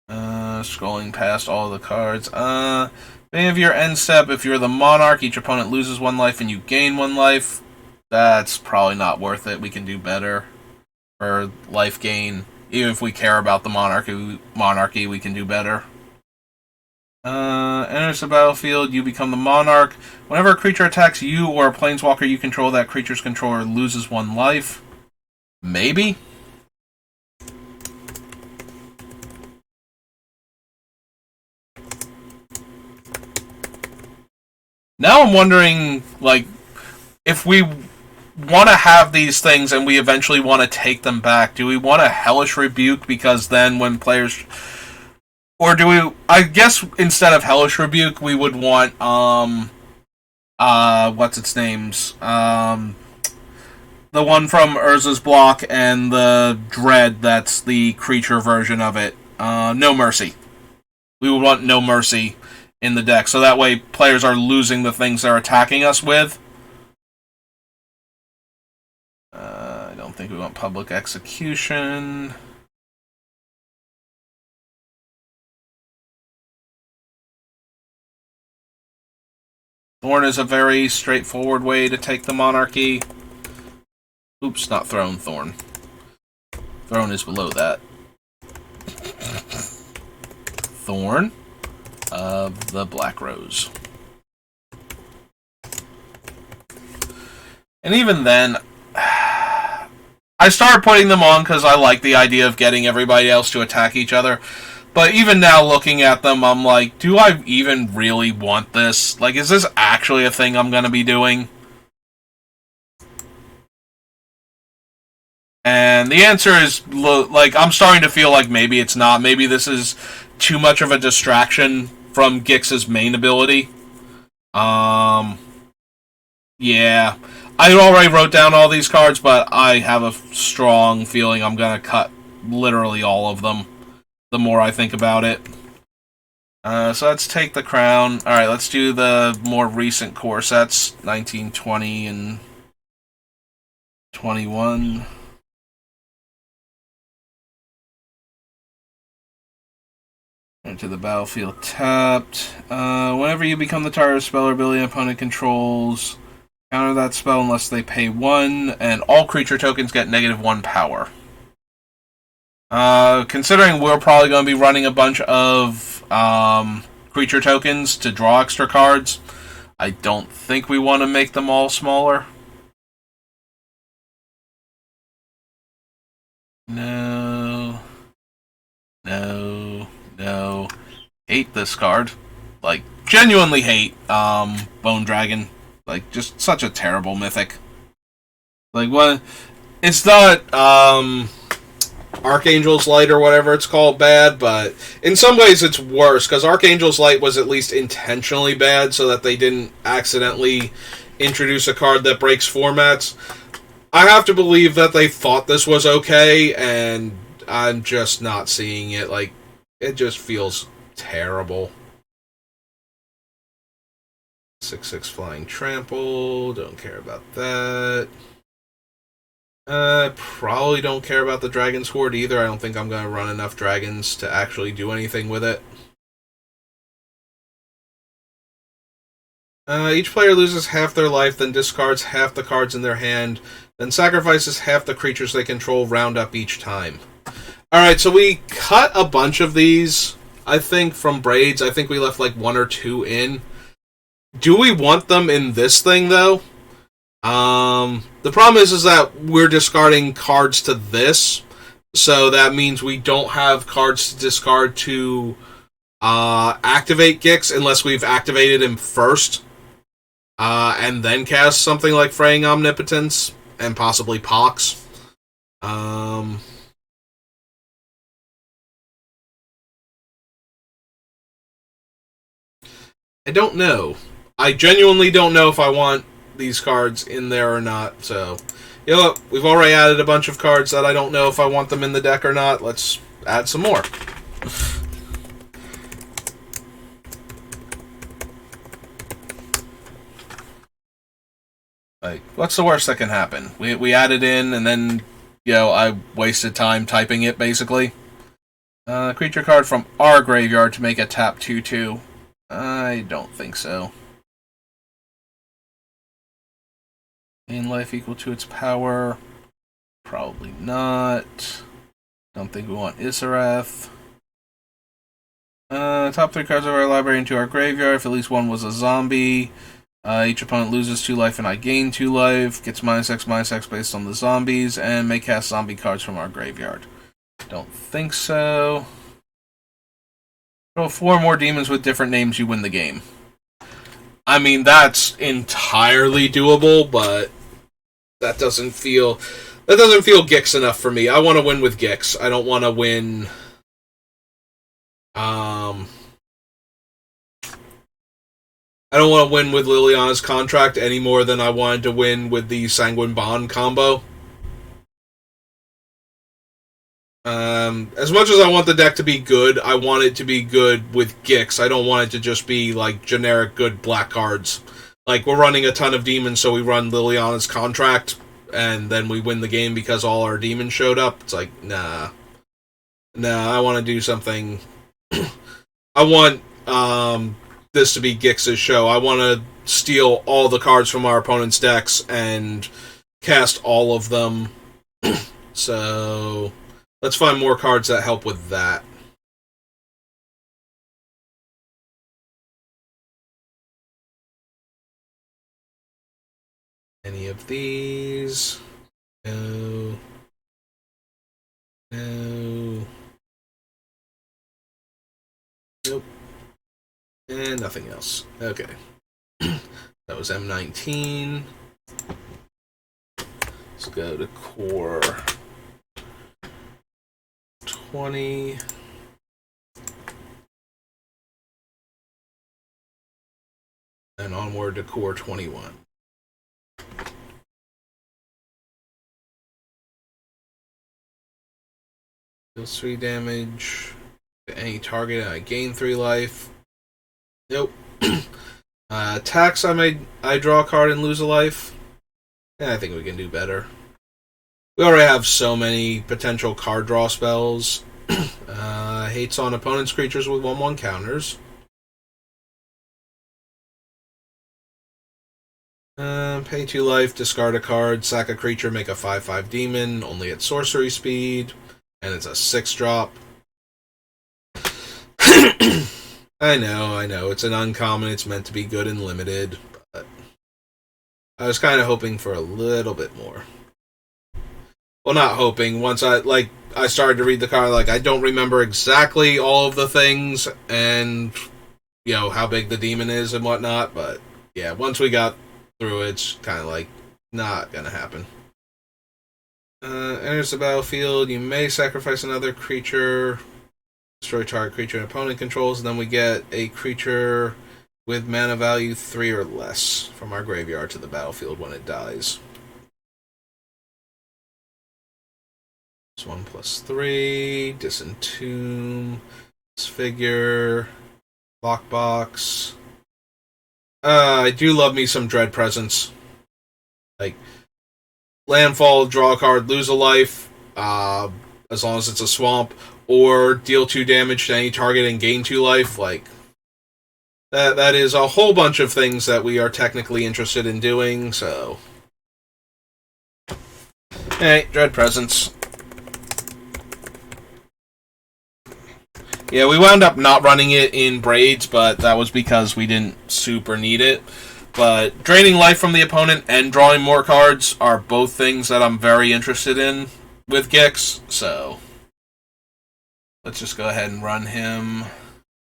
Scrolling past all of the cards. Beginning of your end step, if you're the Monarch, each opponent loses 1 life and you gain 1 life. That's probably not worth it. We can do better for life gain. Even if we care about the monarchy, we can do better. Enters the battlefield, you become the Monarch. Whenever a creature attacks you or a planeswalker you control, that creature's controller loses 1 life. Maybe? Now I'm wondering, like, if we want to have these things and we eventually want to take them back, do we want a Hellish Rebuke? Because then when players... Or do we... I guess instead of Hellish Rebuke, we would want, what's its names? The one from Urza's Block and the Dread, that's the creature version of it. No Mercy. We would want No Mercy in the deck, so that way players are losing the things they're attacking us with. I don't think we want Public Execution. Thorn is a very straightforward way to take the Monarchy. Oops, not Throne, Thorn. Throne is below that. Thorn of the Black Rose. And even then, I started putting them on because I like the idea of getting everybody else to attack each other. But even now, looking at them, I'm like, do I even really want this? Like, is this actually a thing I'm going to be doing? And the answer is, like, I'm starting to feel like maybe it's not. Maybe this is too much of a distraction from Gix's main ability. Yeah. I already wrote down all these cards, but I have a strong feeling I'm going to cut literally all of them the more I think about it. So let's take the crown. Alright, let's do the more recent core sets, 1920 and 21. Enter the battlefield tapped. Whenever you become the target of a spell or ability an opponent controls, counter that spell unless they pay 1, and all creature tokens get -1 power. Considering we're probably going to be running a bunch of creature tokens to draw extra cards, I don't think we want to make them all smaller. No. No. No. Hate this card. Like, genuinely hate Bone Dragon. Like, just such a terrible mythic. Like, what? It's not, Archangel's Light or whatever it's called bad, but in some ways it's worse, because Archangel's Light was at least intentionally bad so that they didn't accidentally introduce a card that breaks formats. I have to believe that they thought this was okay, and I'm just not seeing it. Like, it just feels terrible. 6/6 Flying Trample, don't care about that. Probably don't care about the Dragon's Horde either. I don't think I'm going to run enough dragons to actually do anything with it. Each player loses half their life, then discards half the cards in their hand, then sacrifices half the creatures they control, round up each time. Alright, so we cut a bunch of these, I think, from Braids. I think we left like 1 or 2 in. Do we want them in this thing, though? The problem is that we're discarding cards to this, so that means we don't have cards to discard to activate Gix unless we've activated him first, and then cast something like Fraying Omnipotence and possibly Pox. I don't know. I genuinely don't know if I want these cards in there or not, so... You know what? We've already added a bunch of cards that I don't know if I want them in the deck or not. Let's add some more. Like, what's the worst that can happen? We added in, and then, you know, I wasted time typing it, basically. Creature card from our graveyard to make a tap 2/2. I don't think so. Gain life equal to its power. Probably not. Don't think we want Isarath. Top 3 cards of our library into our graveyard. If at least one was a zombie. Each opponent loses 2 life and I gain 2 life. Gets -X/-X based on the zombies. And may cast zombie cards from our graveyard. Don't think so. Roll 4 more demons with different names, you win the game. I mean, that's entirely doable, but that doesn't feel Gix enough for me. I want to win with Gix. I don't want to win. I don't want to win with Liliana's Contract any more than I wanted to win with the Sanguine Bond combo. As much as I want the deck to be good, I want it to be good with Gix. I don't want it to just be like generic good black cards. Like, we're running a ton of demons, so we run Liliana's Contract, and then we win the game because all our demons showed up. It's like, nah. Nah, I want to do something. I want this to be Gix's show. I want to steal all the cards from our opponent's decks and cast all of them. So, let's find more cards that help with that. Any of these? No. No. Nope. And nothing else. Okay. That was M19. Let's go to core 20. And onward to core 21. Deal 3 damage to any target, and I gain 3 life. Nope. Attacks, I draw a card and lose a life. Yeah, I think we can do better. We already have so many potential card draw spells. Hates on opponent's creatures with 1/1 counters. Pay 2 life, discard a card, sack a creature, make a 5/5 demon, only at sorcery speed, and it's a 6-drop. I know, it's an uncommon, it's meant to be good and limited, but I was kind of hoping for a little bit more. Well, not hoping, once I started to read the card, I don't remember exactly all of the things, and, you know, how big the demon is and whatnot, but, yeah, once we got through it, it's kind of not gonna happen. Enters the battlefield, you may sacrifice another creature, destroy target creature an opponent controls, and then we get a creature with mana value 3 or less from our graveyard to the battlefield when it dies. It's 1+3, Disentomb, Disfigure, Lockbox. I do love me some Dread Presence. Like, landfall, draw a card, lose a life, as long as it's a swamp, or deal 2 damage to any target and gain 2 life. Like, that is a whole bunch of things that we are technically interested in doing, so. Hey, Dread Presence. Yeah, we wound up not running it in Braids, but that was because we didn't super need it. But draining life from the opponent and drawing more cards are both things that I'm very interested in with Gix, so let's just go ahead and run him.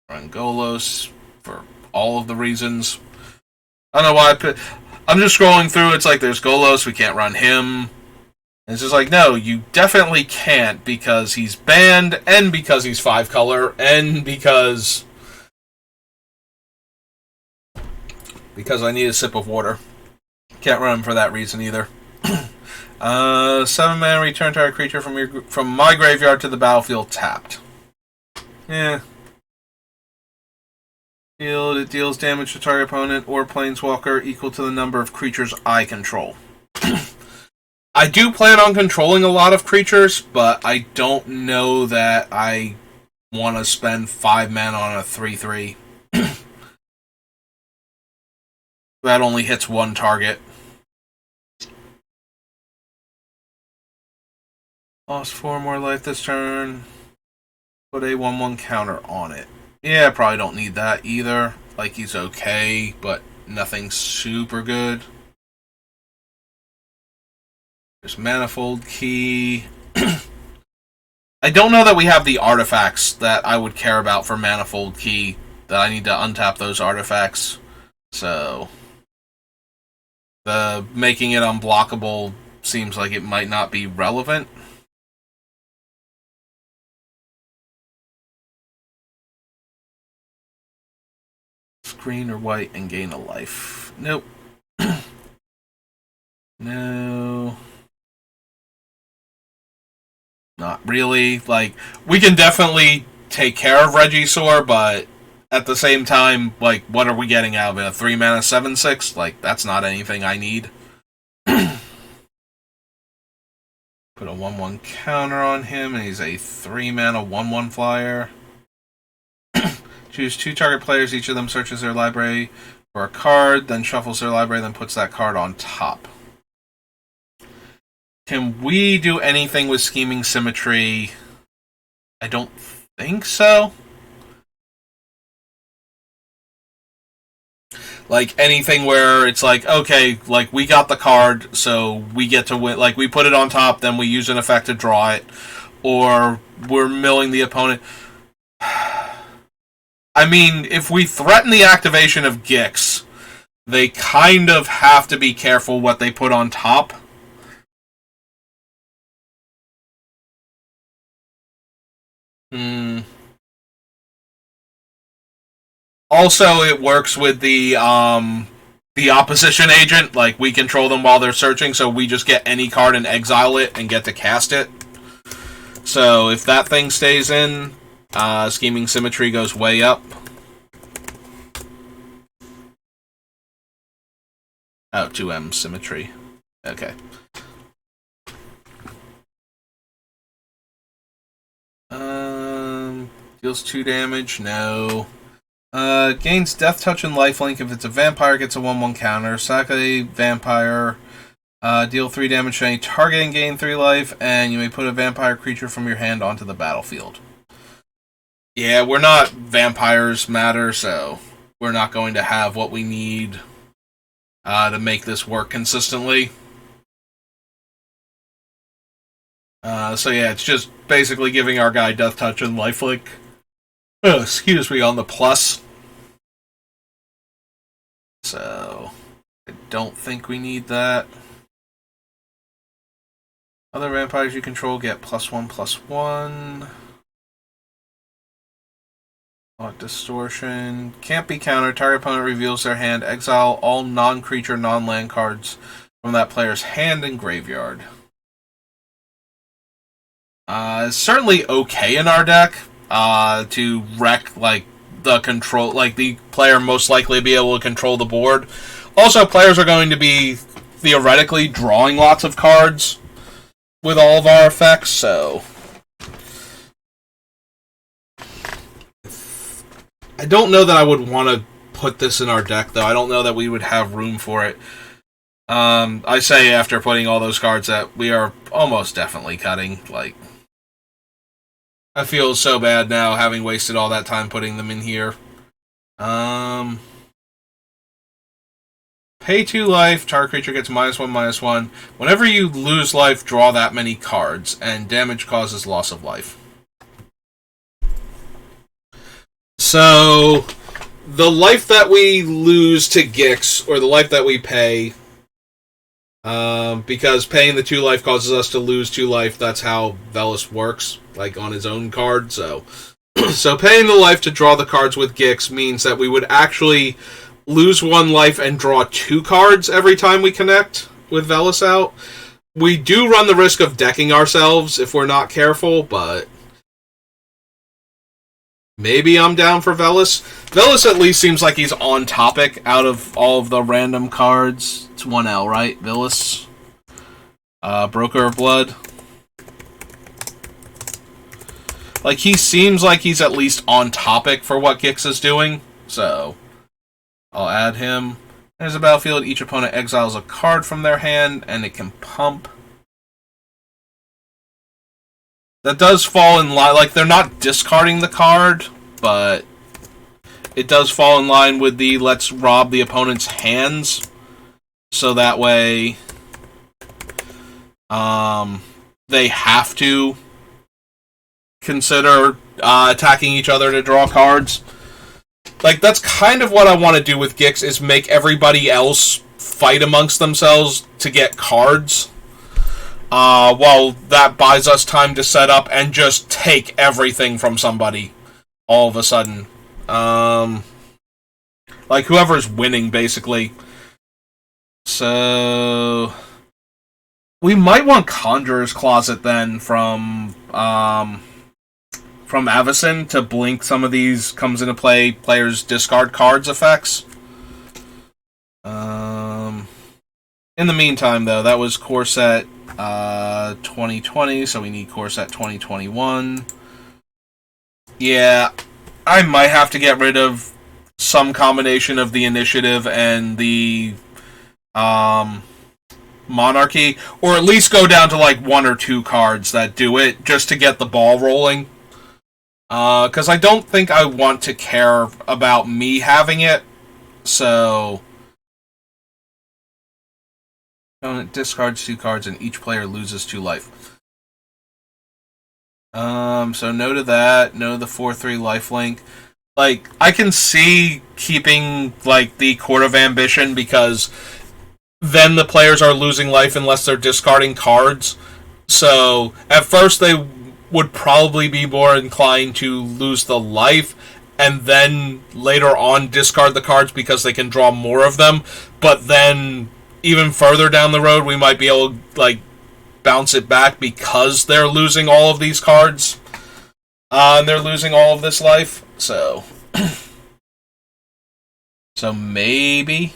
Run Golos for all of the reasons. I don't know why I'm just scrolling through, it's like there's Golos, we can't run him. And it's just like, no, you definitely can't because he's banned, and because he's 5 color, and because I need a sip of water. Can't run him for that reason either. 7 mana, return target creature from my graveyard to the battlefield tapped. Yeah. It deals damage to target opponent or planeswalker equal to the number of creatures I control. I do plan on controlling a lot of creatures, but I don't know that I want to spend 5 mana on a 3/3. That only hits 1 target. Lost 4 more life this turn. Put a 1/1 counter on it. Yeah, probably don't need that either. Like, he's okay, but nothing super good. There's Manifold Key. I don't know that we have the artifacts that I would care about for Manifold Key. That I need to untap those artifacts. So the making it unblockable seems like it might not be relevant. Green or white and gain a life. Nope. No. Not really. Like, we can definitely take care of Regisaur, but at the same time, like, what are we getting out of it? A 3 mana 7/6? Like, that's not anything I need. Put a 1/1 counter on him, and he's a 3 mana 1/1 flyer. Choose 2 target players, each of them searches their library for a card, then shuffles their library, then puts that card on top. Can we do anything with Scheming Symmetry? I don't think so. Like, anything where it's like, okay, like, we got the card, so we get to win. Like, we put it on top, then we use an effect to draw it. Or we're milling the opponent. I mean, if we threaten the activation of Gix, they kind of have to be careful what they put on top. Also, it works with the opposition agent. Like, we control them while they're searching, so we just get any card and exile it and get to cast it. So if that thing stays in, Scheming Symmetry goes way up. Oh, 2M Symmetry. Okay. Deals 2 damage? No. Gains Death Touch and Lifelink. If it's a vampire, gets a 1/1 counter. Sack a vampire. Deal 3 damage to any target and gain 3 life. And you may put a vampire creature from your hand onto the battlefield. Yeah, we're not vampires matter, so we're not going to have what we need to make this work consistently. So yeah, it's just basically giving our guy Death Touch and Lifelink. Oh, excuse me, on the plus. So I don't think we need that. Other vampires you control get +1/+1. Distortion. Can't be countered. Target opponent reveals their hand. Exile all non-creature, non-land cards from that player's hand and graveyard. It's certainly okay in our deck to wreck like the control, like the player most likely be able to control the board. Also, players are going to be theoretically drawing lots of cards with all of our effects, so I don't know that I would want to put this in our deck, though. I don't know that we would have room for it. I say after putting all those cards that we are almost definitely cutting. Like, I feel so bad now having wasted all that time putting them in here. Pay 2 life, target creature gets -1/-1. Whenever you lose life, draw that many cards, and damage causes loss of life. So, the life that we lose to Gix, or the life that we pay, because paying the 2 life causes us to lose 2 life, that's how Velis works, like on his own card, so... So paying the life to draw the cards with Gix means that we would actually lose 1 life and draw 2 cards every time we connect with Velis out. We do run the risk of decking ourselves if we're not careful, but... Maybe I'm down for Velis. Velis at least seems like he's on topic out of all of the random cards. It's 1L, right? Velis. Broker of Blood. Like, he seems like he's at least on topic for what Gix is doing. So, I'll add him. There's a battlefield. Each opponent exiles a card from their hand, and it can pump. That does fall in line, like, they're not discarding the card, but it does fall in line with the let's rob the opponent's hands, so that way they have to consider attacking each other to draw cards. Like, that's kind of what I want to do with Gix, is make everybody else fight amongst themselves to get cards. Well, that buys us time to set up and just take everything from somebody all of a sudden. Like, whoever's winning, basically. So... we might want Conjurer's Closet, then, from Avacyn to blink some of these comes into play players discard cards effects. In the meantime, though, that was Core Set 2020, so we need Core Set 2021. Yeah, I might have to get rid of some combination of the Initiative and the Monarchy, or at least go down to like 1 or 2 cards that do it, just to get the ball rolling. Because I don't think I want to care about me having it, so... Opponent discards 2 cards and each player loses 2 life. So no to that, no to the 4/3 lifelink. Like, I can see keeping, like, the Court of Ambition, because then the players are losing life unless they're discarding cards. So, at first they would probably be more inclined to lose the life, and then later on discard the cards because they can draw more of them. But then, even further down the road, we might be able to, like, bounce it back because they're losing all of these cards. And they're losing all of this life. So... so maybe...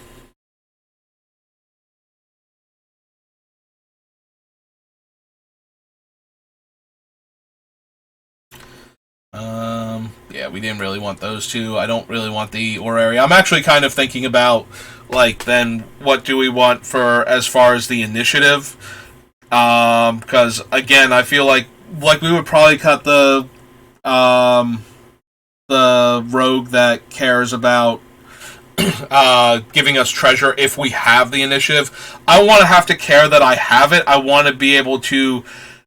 yeah, we didn't really want those two. I don't really want the Orrery. I'm actually kind of thinking about, like, then what do we want for as far as the Initiative? Because again, I feel like we would probably cut the rogue that cares about giving us treasure if we have the Initiative. I want to have to care that I have it. I want to be able to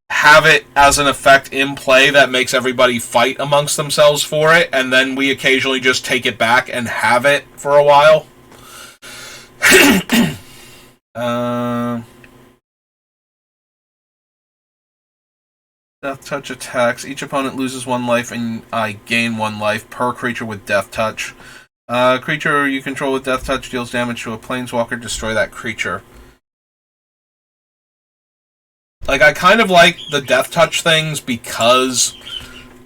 have it as an effect in play that makes everybody fight amongst themselves for it, and then we occasionally just take it back and have it for a while. Death Touch attacks. Each opponent loses 1 life, and I gain 1 life per creature with Death Touch. Creature you control with Death Touch deals damage to a Planeswalker. Destroy that creature. Like, I kind of like the Death Touch things because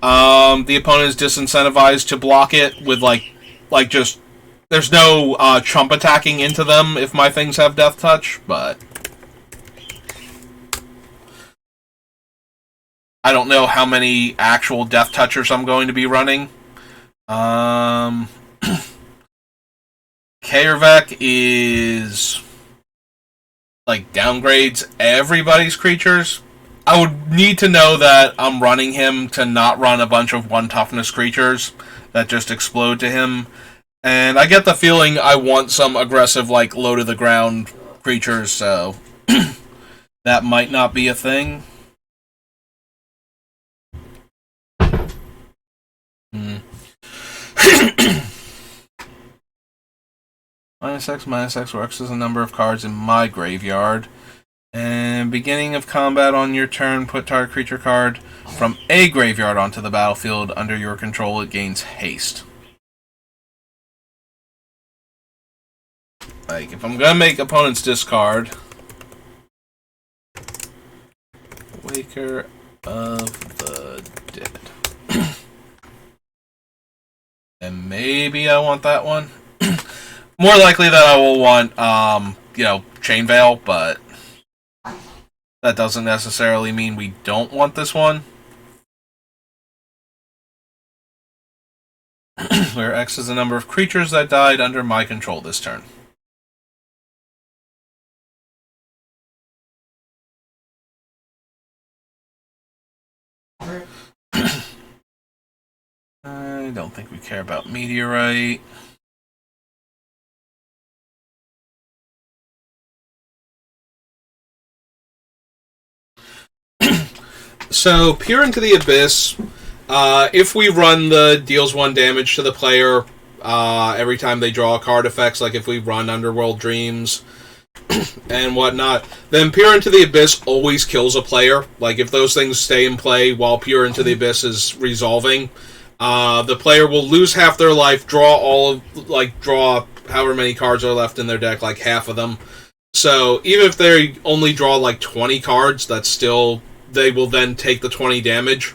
the opponent is disincentivized to block it with, like just... There's no chump attacking into them if my things have Death Touch, but... I don't know how many actual Death Touchers I'm going to be running. Kaervek is... like, downgrades everybody's creatures. I would need to know that I'm running him to not run a bunch of 1 toughness creatures that just explode to him. And I get the feeling I want some aggressive, like, low-to-the-ground creatures, so... that might not be a thing. -X, where X is the number of cards in my graveyard. And beginning of combat on your turn, put target creature card from a graveyard onto the battlefield under your control. It gains haste. Like, if I'm gonna make opponents discard... Waker of the Dead. And maybe I want that one. More likely that I will want, Chain Veil, but that doesn't necessarily mean we don't want this one. Where X is the number of creatures that died under my control this turn. I don't think we care about Meteorite. So, Peer into the Abyss, if we run the deals 1 damage to the player every time they draw card effects, like if we run Underworld Dreams and whatnot, then Peer into the Abyss always kills a player. Like, if those things stay in play while Peer into the Abyss is resolving, the player will lose half their life, draw however many cards are left in their deck, like half of them. So, even if they only draw like 20 cards, that's still... they will then take the 20 damage.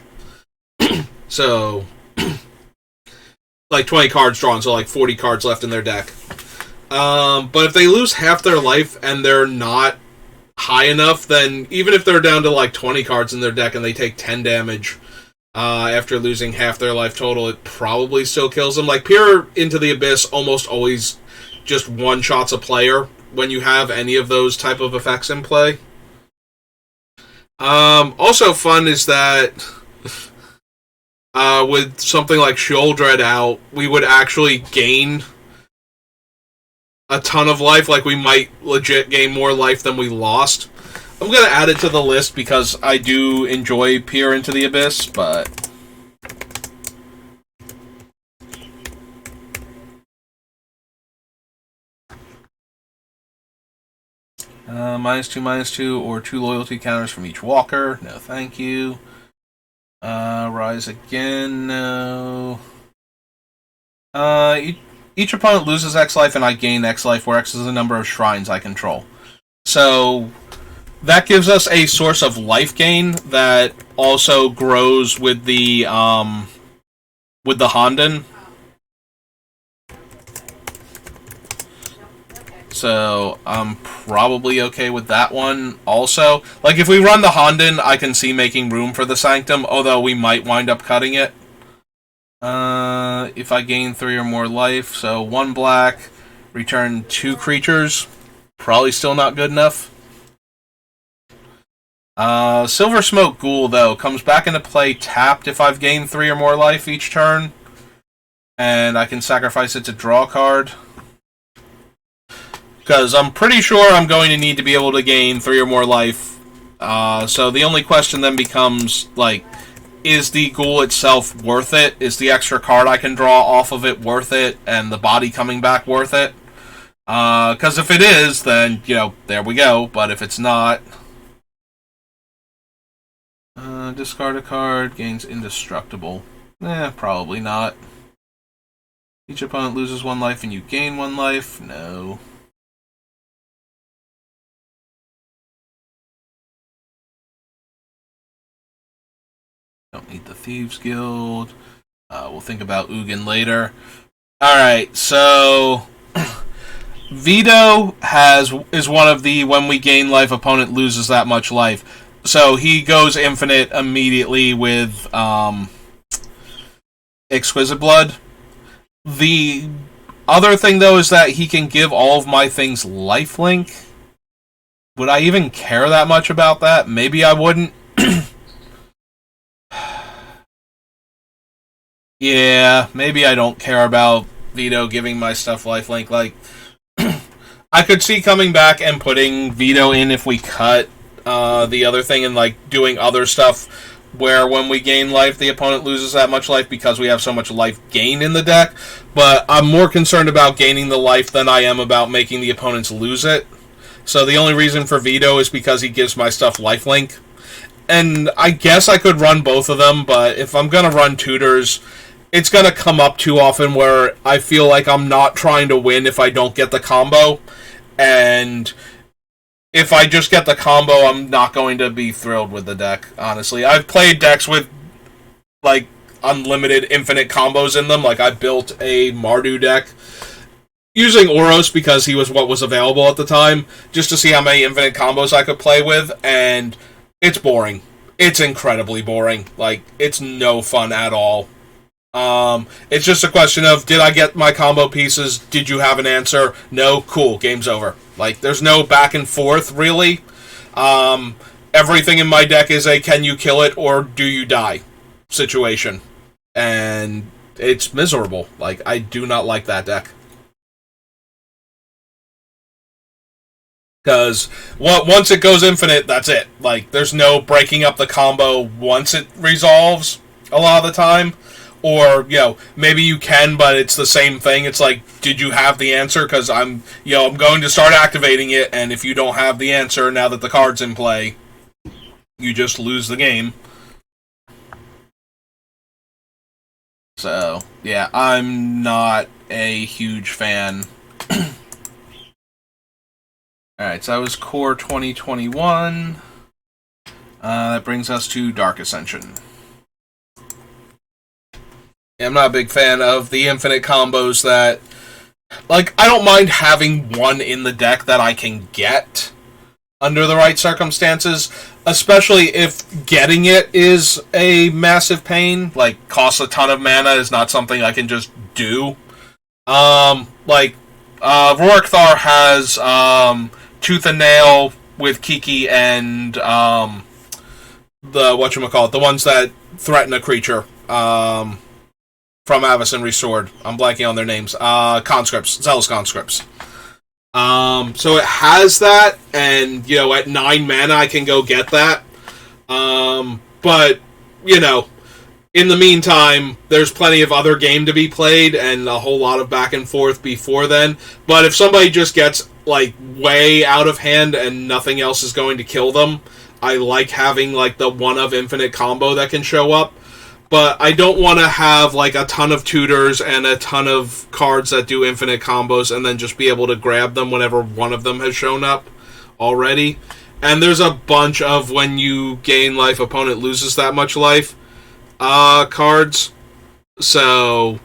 So, like 20 cards drawn, so like 40 cards left in their deck. But if they lose half their life and they're not high enough, then even if they're down to like 20 cards in their deck and they take 10 damage after losing half their life total, it probably still kills them. Like, Peer into the Abyss almost always just one-shots a player when you have any of those type of effects in play. Also fun is that with something like Sheoldred out, we would actually gain a ton of life. Like, we might legit gain more life than we lost. I'm going to add it to the list because I do enjoy Peer into the Abyss, but... -2/-2, or 2 loyalty counters from each walker. No, thank you. Rise again, no. Each opponent loses X life and I gain X life, where X is the number of shrines I control. So, that gives us a source of life gain that also grows with the Honden. So, I'm probably okay with that one also. Like, if we run the Honden, I can see making room for the Sanctum, although we might wind up cutting it. If I gain 3 or more life, so 1 black, return 2 creatures, probably still not good enough. Silver Smoke Ghoul, though, comes back into play tapped if I've gained 3 or more life each turn, and I can sacrifice it to draw a card. Because I'm pretty sure I'm going to need to be able to gain 3 or more life. So the only question then becomes, like, is the ghoul itself worth it? Is the extra card I can draw off of it worth it? And the body coming back worth it? Because if it is, then, there we go. But if it's not... Discard a card, gains indestructible. Probably not. Each opponent loses 1 life and you gain 1 life? No. Don't need the Thieves Guild. We'll think about Ugin later. Alright, so Vito is one of the when we gain life, opponent loses that much life. So he goes infinite immediately with Exquisite Blood. The other thing, though, is that he can give all of my things lifelink. Would I even care that much about that? Maybe I wouldn't. Yeah, maybe I don't care about Vito giving my stuff lifelink. Like, I could see coming back and putting Vito in if we cut the other thing and, like, doing other stuff where when we gain life, the opponent loses that much life because we have so much life gain in the deck. But I'm more concerned about gaining the life than I am about making the opponents lose it. So the only reason for Vito is because he gives my stuff lifelink. And I guess I could run both of them, but if I'm going to run tutors, it's going to come up too often where I feel like I'm not trying to win if I don't get the combo. And if I just get the combo, I'm not going to be thrilled with the deck, honestly. I've played decks with, like, unlimited infinite combos in them. Like, I built a Mardu deck using Oros because he was what was available at the time, just to see how many infinite combos I could play with, and it's boring. It's incredibly boring. Like, it's no fun at all. It's just a question of, did I get my combo pieces? Did you have an answer? No? Cool. Game's over. Like, there's no back and forth, really. Everything in my deck is a can you kill it or do you die situation. And it's miserable. Like, I do not like that deck. Because once it goes infinite, that's it. Like, there's no breaking up the combo once it resolves a lot of the time. Or, maybe you can, but it's the same thing. It's like, did you have the answer? Because I'm going to start activating it, and if you don't have the answer now that the card's in play, you just lose the game. So, yeah, I'm not a huge fan. Alright, so that was Core 2021. That brings us to Dark Ascension. I'm not a big fan of the infinite combos that... Like, I don't mind having one in the deck that I can get under the right circumstances, especially if getting it is a massive pain. Like, costs a ton of mana is not something I can just do. Rorikthar has Tooth and Nail with Kiki and the ones that threaten a creature. From Avacyn Restored. I'm blanking on their names. Conscripts. Zealous Conscripts. So it has that, and, at 9 mana I can go get that. But, in the meantime, there's plenty of other game to be played, and a whole lot of back and forth before then. But if somebody just gets, like, way out of hand and nothing else is going to kill them, I like having, like, the one of infinite combo that can show up. But I don't want to have, like, a ton of tutors and a ton of cards that do infinite combos and then just be able to grab them whenever one of them has shown up already. And there's a bunch of when you gain life, opponent loses that much life cards. So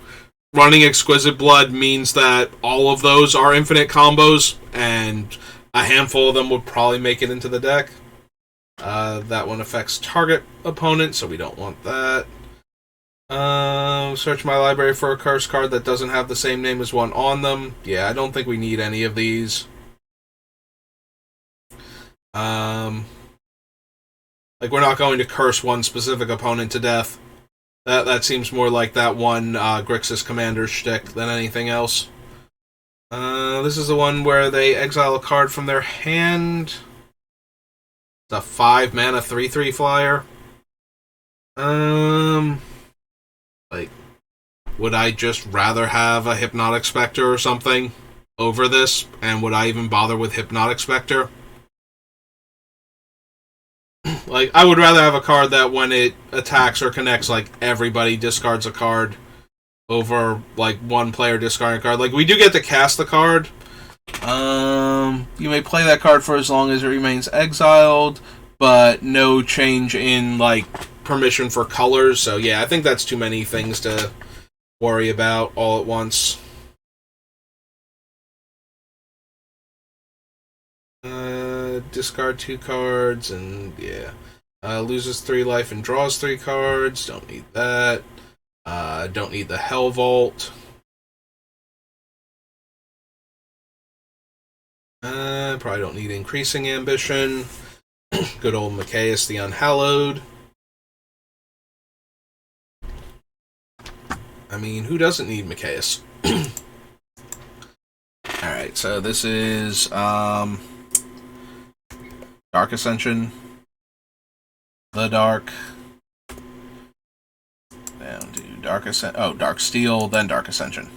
running Exquisite Blood means that all of those are infinite combos, and a handful of them would probably make it into the deck. That one affects target opponent, so we don't want that. Search my library for a curse card that doesn't have the same name as one on them. Yeah, I don't think we need any of these. Like, we're not going to curse one specific opponent to death. That seems more like that one Grixis Commander shtick than anything else. This is the one where they exile a card from their hand. It's a 5 mana 3/3 flyer. Like, would I just rather have a Hypnotic Spectre or something over this? And would I even bother with Hypnotic Spectre? Like, I would rather have a card that when it attacks or connects, like, everybody discards a card over, like, one player discarding a card. Like, we do get to cast the card. You may play that card for as long as it remains exiled, but no change in, like, permission for colors. So, yeah, I think that's too many things to worry about all at once. Discard 2 cards, and yeah. Loses 3 life and draws 3 cards. Don't need that. Don't need the Hell Vault. Probably don't need Increasing Ambition. Good old Mikaeus the Unhallowed. I mean, who doesn't need Mikaeus? Alright, so this is Dark Ascension. The Dark. Down to Dark Ascension. Oh, Dark Steel, then Dark Ascension.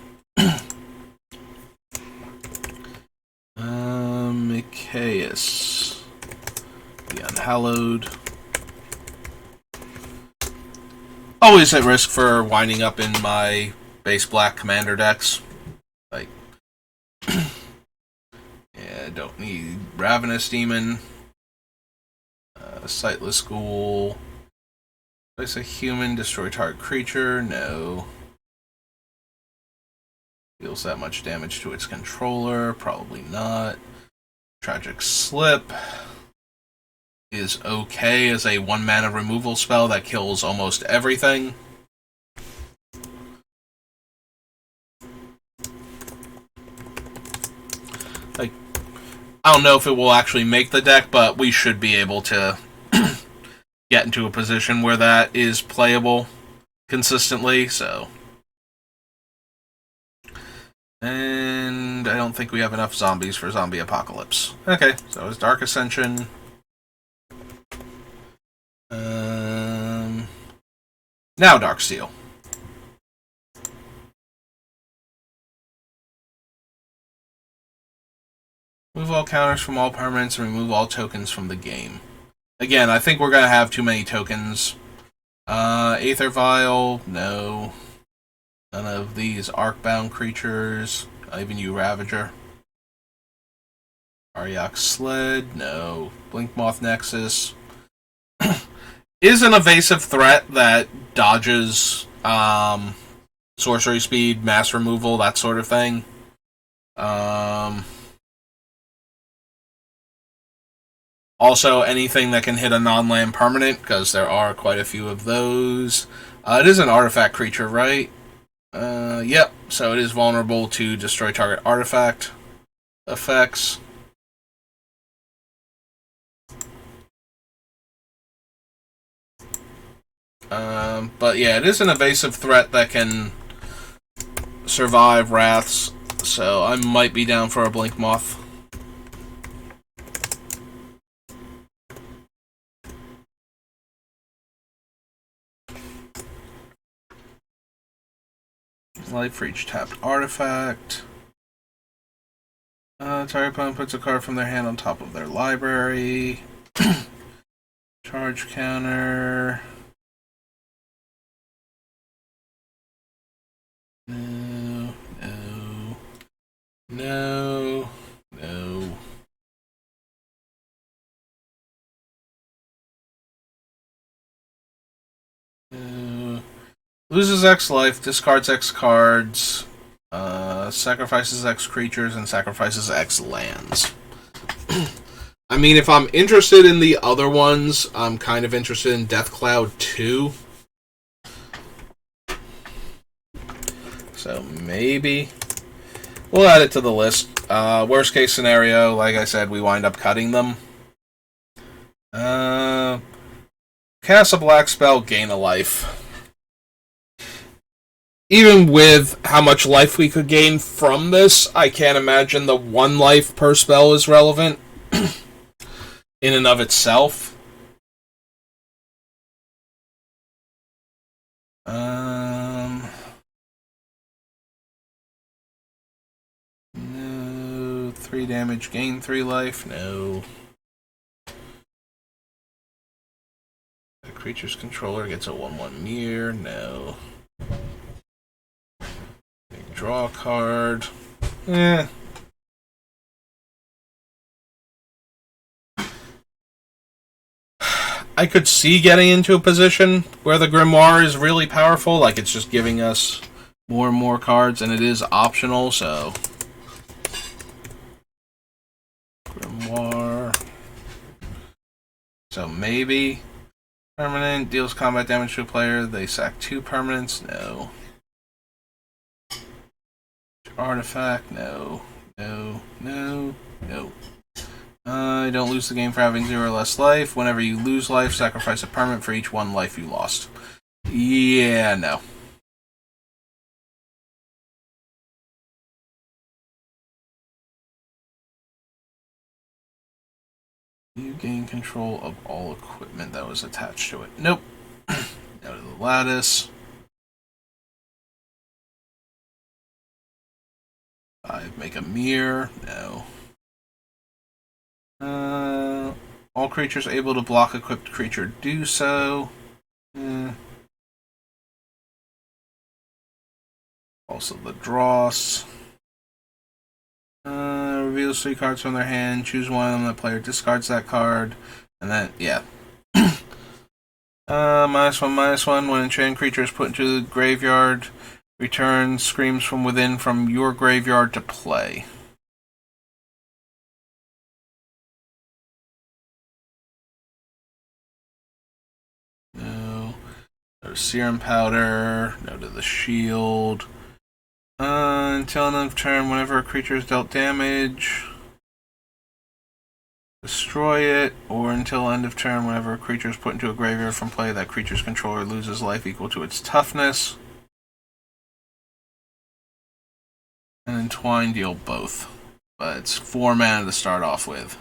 Mikaeus the Unhallowed. Always at risk for winding up in my base black commander decks. Like, yeah, don't need Ravenous Demon. Sightless Ghoul. Place a human, destroy target creature. No. Deals that much damage to its controller. Probably not. Tragic Slip is okay as a 1 mana removal spell that kills almost everything. Like, I don't know if it will actually make the deck, but we should be able to get into a position where that is playable consistently, so. And I don't think we have enough zombies for Zombie Apocalypse. Okay, so it's Dark Ascension. Now Dark Steel. Remove all counters from all permanents and remove all tokens from the game. Again, I think we're going to have too many tokens. Aether Vial, no. None of these Arcbound creatures. Not even you, Ravager. Aryak Sled, no. Blinkmoth Nexus. Is an evasive threat that dodges sorcery speed, mass removal, that sort of thing. Also, anything that can hit a non-land permanent, because there are quite a few of those. It is an artifact creature, right? Yep. So it is vulnerable to destroy target artifact effects. But yeah, it is an evasive threat that can survive wraths, so I might be down for a Blinkmoth. Life for each tapped artifact. Target opponent puts a card from their hand on top of their library. Charge counter. No, no, no, no. No. Loses X life, discards X cards, sacrifices X creatures, and sacrifices X lands. I mean, if I'm interested in the other ones, I'm kind of interested in Deathcloud 2. So maybe we'll add it to the list. Worst case scenario, like I said, we wind up cutting them. Cast a black spell, gain a life. Even with how much life we could gain from this, I can't imagine the 1 life per spell is relevant in and of itself. No. 3 damage, gain 3 life. No. Creature's controller gets a 1/1 mirror. No. Draw a card. Eh. I could see getting into a position where the Grimoire is really powerful, like it's just giving us more and more cards, and it is optional, so... Grimoire... So maybe... Permanent, deals combat damage to a player, they sack 2 permanents, no. Artifact, no. No, no, no. You don't lose the game for having 0 or less life. Whenever you lose life, sacrifice a permanent for each 1 life you lost. Yeah, no. You gain control of all equipment that was attached to it. Nope. Go to the lattice. 5, make a mirror. No. All creatures able to block equipped creature do so. Also the Dross. Reveals 3 cards from their hand. Choose one of them. The player discards that card. And then, yeah. -1/-1. When a trained creature is put into the graveyard, return Screams from Within from your graveyard to play. No. No to Serum Powder. No to the Shield. Until end of turn, whenever a creature is dealt damage, destroy it, or until end of turn, whenever a creature is put into a graveyard from play, that creature's controller loses life equal to its toughness. And Entwine deal both. But it's 4 mana to start off with.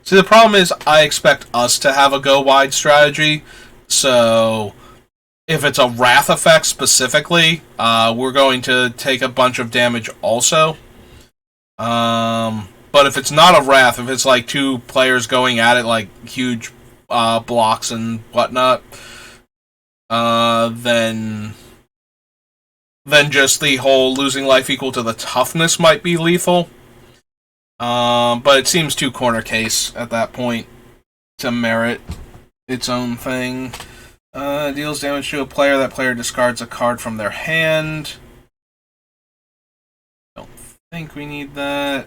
See, the problem is I expect us to have a go-wide strategy, so if it's a Wrath effect specifically, we're going to take a bunch of damage also. But if it's not a Wrath, if it's like 2 players going at it like huge blocks and whatnot, then just the whole losing life equal to the toughness might be lethal. But it seems too corner case at that point to merit its own thing. Deals damage to a player. That player discards a card from their hand. Don't think we need that.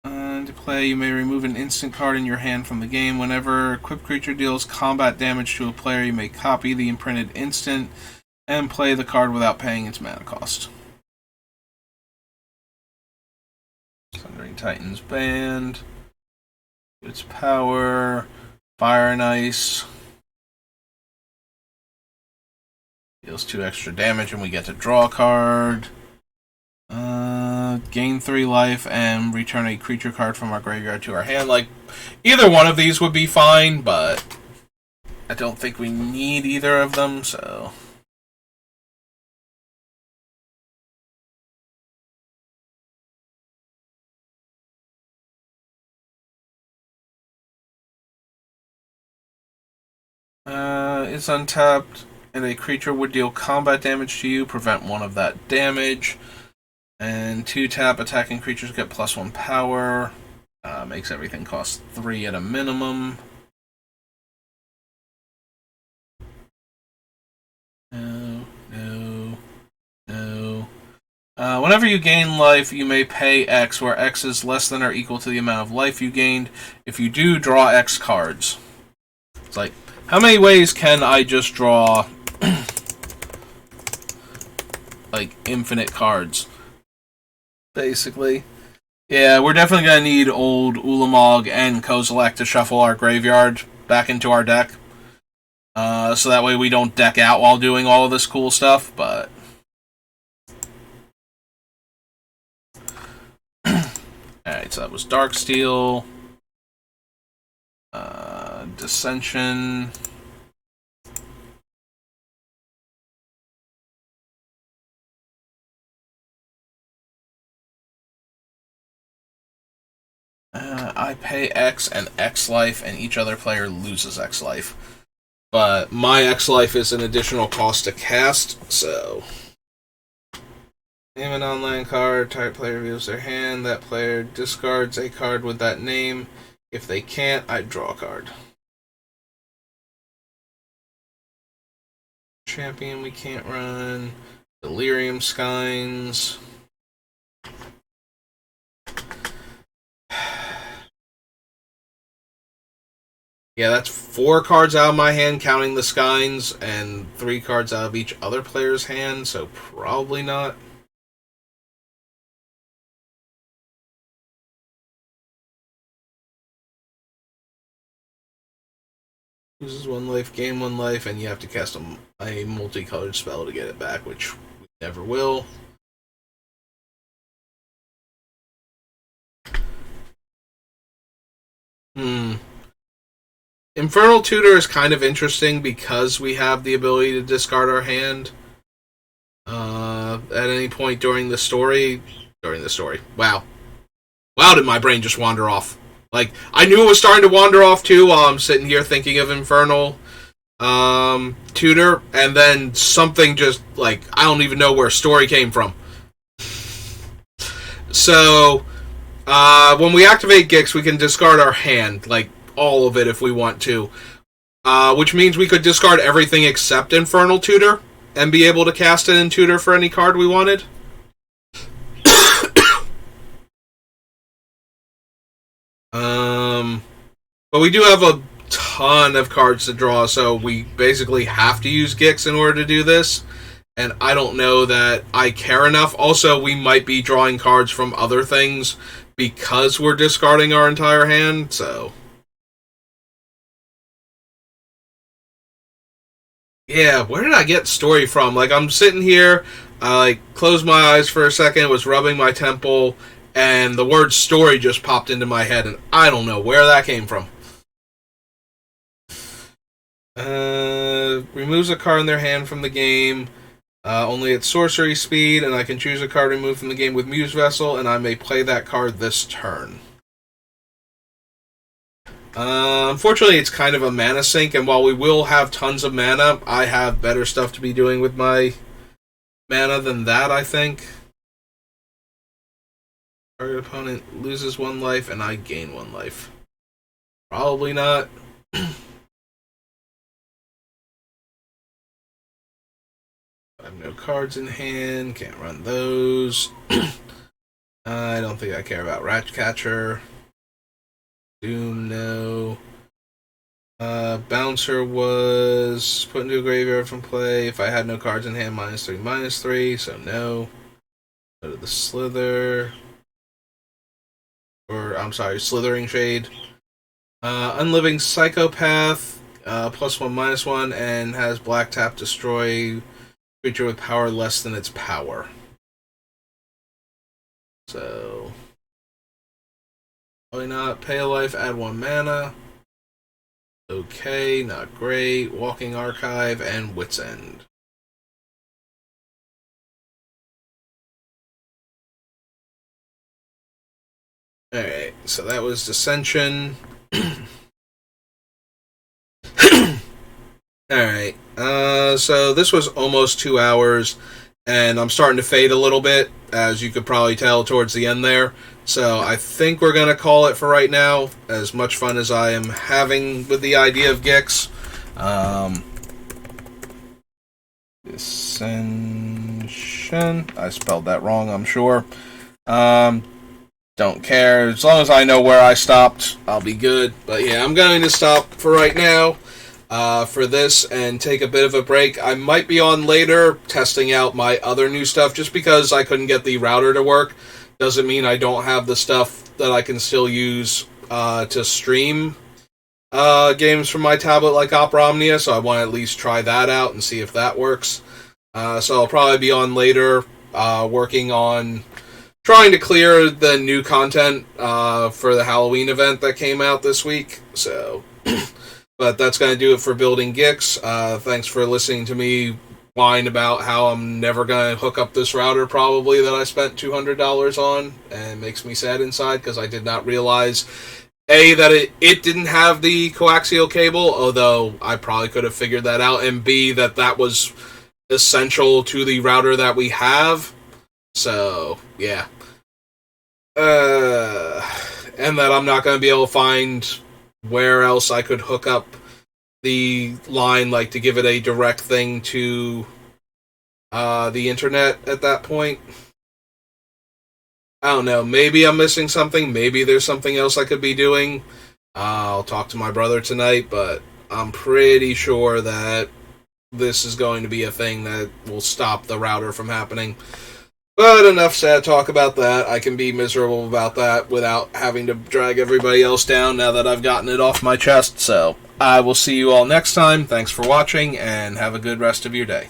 To play, you may remove an instant card in your hand from the game. Whenever equipped creature deals combat damage to a player, you may copy the imprinted instant and play the card without paying its mana cost. Sundering Titans banned. Its power. Fire and Ice. Deals 2 extra damage and we get to draw a card. Gain 3 life and return a creature card from our graveyard to our hand. Like, either one of these would be fine, but I don't think we need either of them, so... It's untapped, and a creature would deal combat damage to you, prevent 1 of that damage. And 2 tap, attacking creatures get +1 power. Makes everything cost 3 at a minimum. No, no, no. Whenever you gain life, you may pay X, where X is less than or equal to the amount of life you gained. If you do, draw X cards. It's like, how many ways can I just draw like infinite cards? Basically. Yeah, we're definitely going to need old Ulamog and Kozilek to shuffle our graveyard back into our deck. So that way we don't deck out while doing all of this cool stuff, but... Alright, so that was Darksteel. Dissension. I pay X and X life, and each other player loses X life. But my X life is an additional cost to cast, so. Name an online card, target player reveals their hand, that player discards a card with that name. If they can't, I draw a card. Champion we can't run. Delirium Skynes. Yeah, that's 4 cards out of my hand, counting the Skynes, and 3 cards out of each other player's hand, so probably not. Loses 1 life, gain 1 life, and you have to cast a multicolored spell to get it back, which we never will. Infernal Tutor is kind of interesting because we have the ability to discard our hand at any point during the story. Wow. Wow, did my brain just wander off? Like, I knew it was starting to wander off too while I'm sitting here thinking of Infernal Tutor, and then something just, like, I don't even know where story came from. So, when we activate Gix, we can discard our hand, like, all of it if we want to. Which means we could discard everything except Infernal Tutor, and be able to cast it in Tutor for any card we wanted. But we do have a ton of cards to draw, so we basically have to use Gix in order to do this. And I don't know that I care enough. Also, we might be drawing cards from other things because we're discarding our entire hand, so. Yeah, where did I get story from? Like, I'm sitting here, I closed my eyes for a second, was rubbing my temple, and the word story just popped into my head, and I don't know where that came from. Removes a card in their hand from the game, only at sorcery speed, and I can choose a card removed from the game with Muse Vessel, and I may play that card this turn. Unfortunately, it's kind of a mana sink, and while we will have tons of mana, I have better stuff to be doing with my mana than that, I think. Target opponent loses 1 life, and I gain 1 life. Probably not. I have no cards in hand, can't run those. I don't think I care about Ratcatcher. Doom, no. Bouncer was put into a graveyard from play. If I had no cards in hand, -3/-3, so no. Go to the Slither. Or, I'm sorry, Slithering Shade. Unliving Psychopath, +1/-1, and has black tap destroy creature with power less than its power. So, probably not. Pay a life, add 1 mana. Okay, not great. Walking Archive and Wit's End. Alright, so that was Dissension. Alright, so this was almost 2 hours, and I'm starting to fade a little bit, as you could probably tell towards the end there. So I think we're going to call it for right now, as much fun as I am having with the idea of Gix. Dissension. I spelled that wrong, I'm sure. Don't care. As long as I know where I stopped, I'll be good. But yeah, I'm going to stop for right now. For this and take a bit of a break. I might be on later testing out my other new stuff. Just because I couldn't get the router to work doesn't mean I don't have the stuff that I can still use to stream games from my tablet like Opera Omnia, so I want to at least try that out and see if that works. So I'll probably be on later working on trying to clear the new content for the Halloween event that came out this week. So but that's going to do it for Building Gix. Thanks for listening to me whine about how I'm never going to hook up this router probably that I spent $200 on, and it makes me sad inside because I did not realize that it didn't have the coaxial cable, although I probably could have figured that out, and B, that was essential to the router that we have. So, yeah. And that I'm not going to be able to find where else I could hook up the line, like to give it a direct thing to the internet at that point. I don't know. Maybe I'm missing something. Maybe there's something else I could be doing. I'll talk to my brother tonight, but I'm pretty sure that this is going to be a thing that will stop the router from happening. But enough sad talk about that. I can be miserable about that without having to drag everybody else down now that I've gotten it off my chest. So I will see you all next time. Thanks for watching, and have a good rest of your day.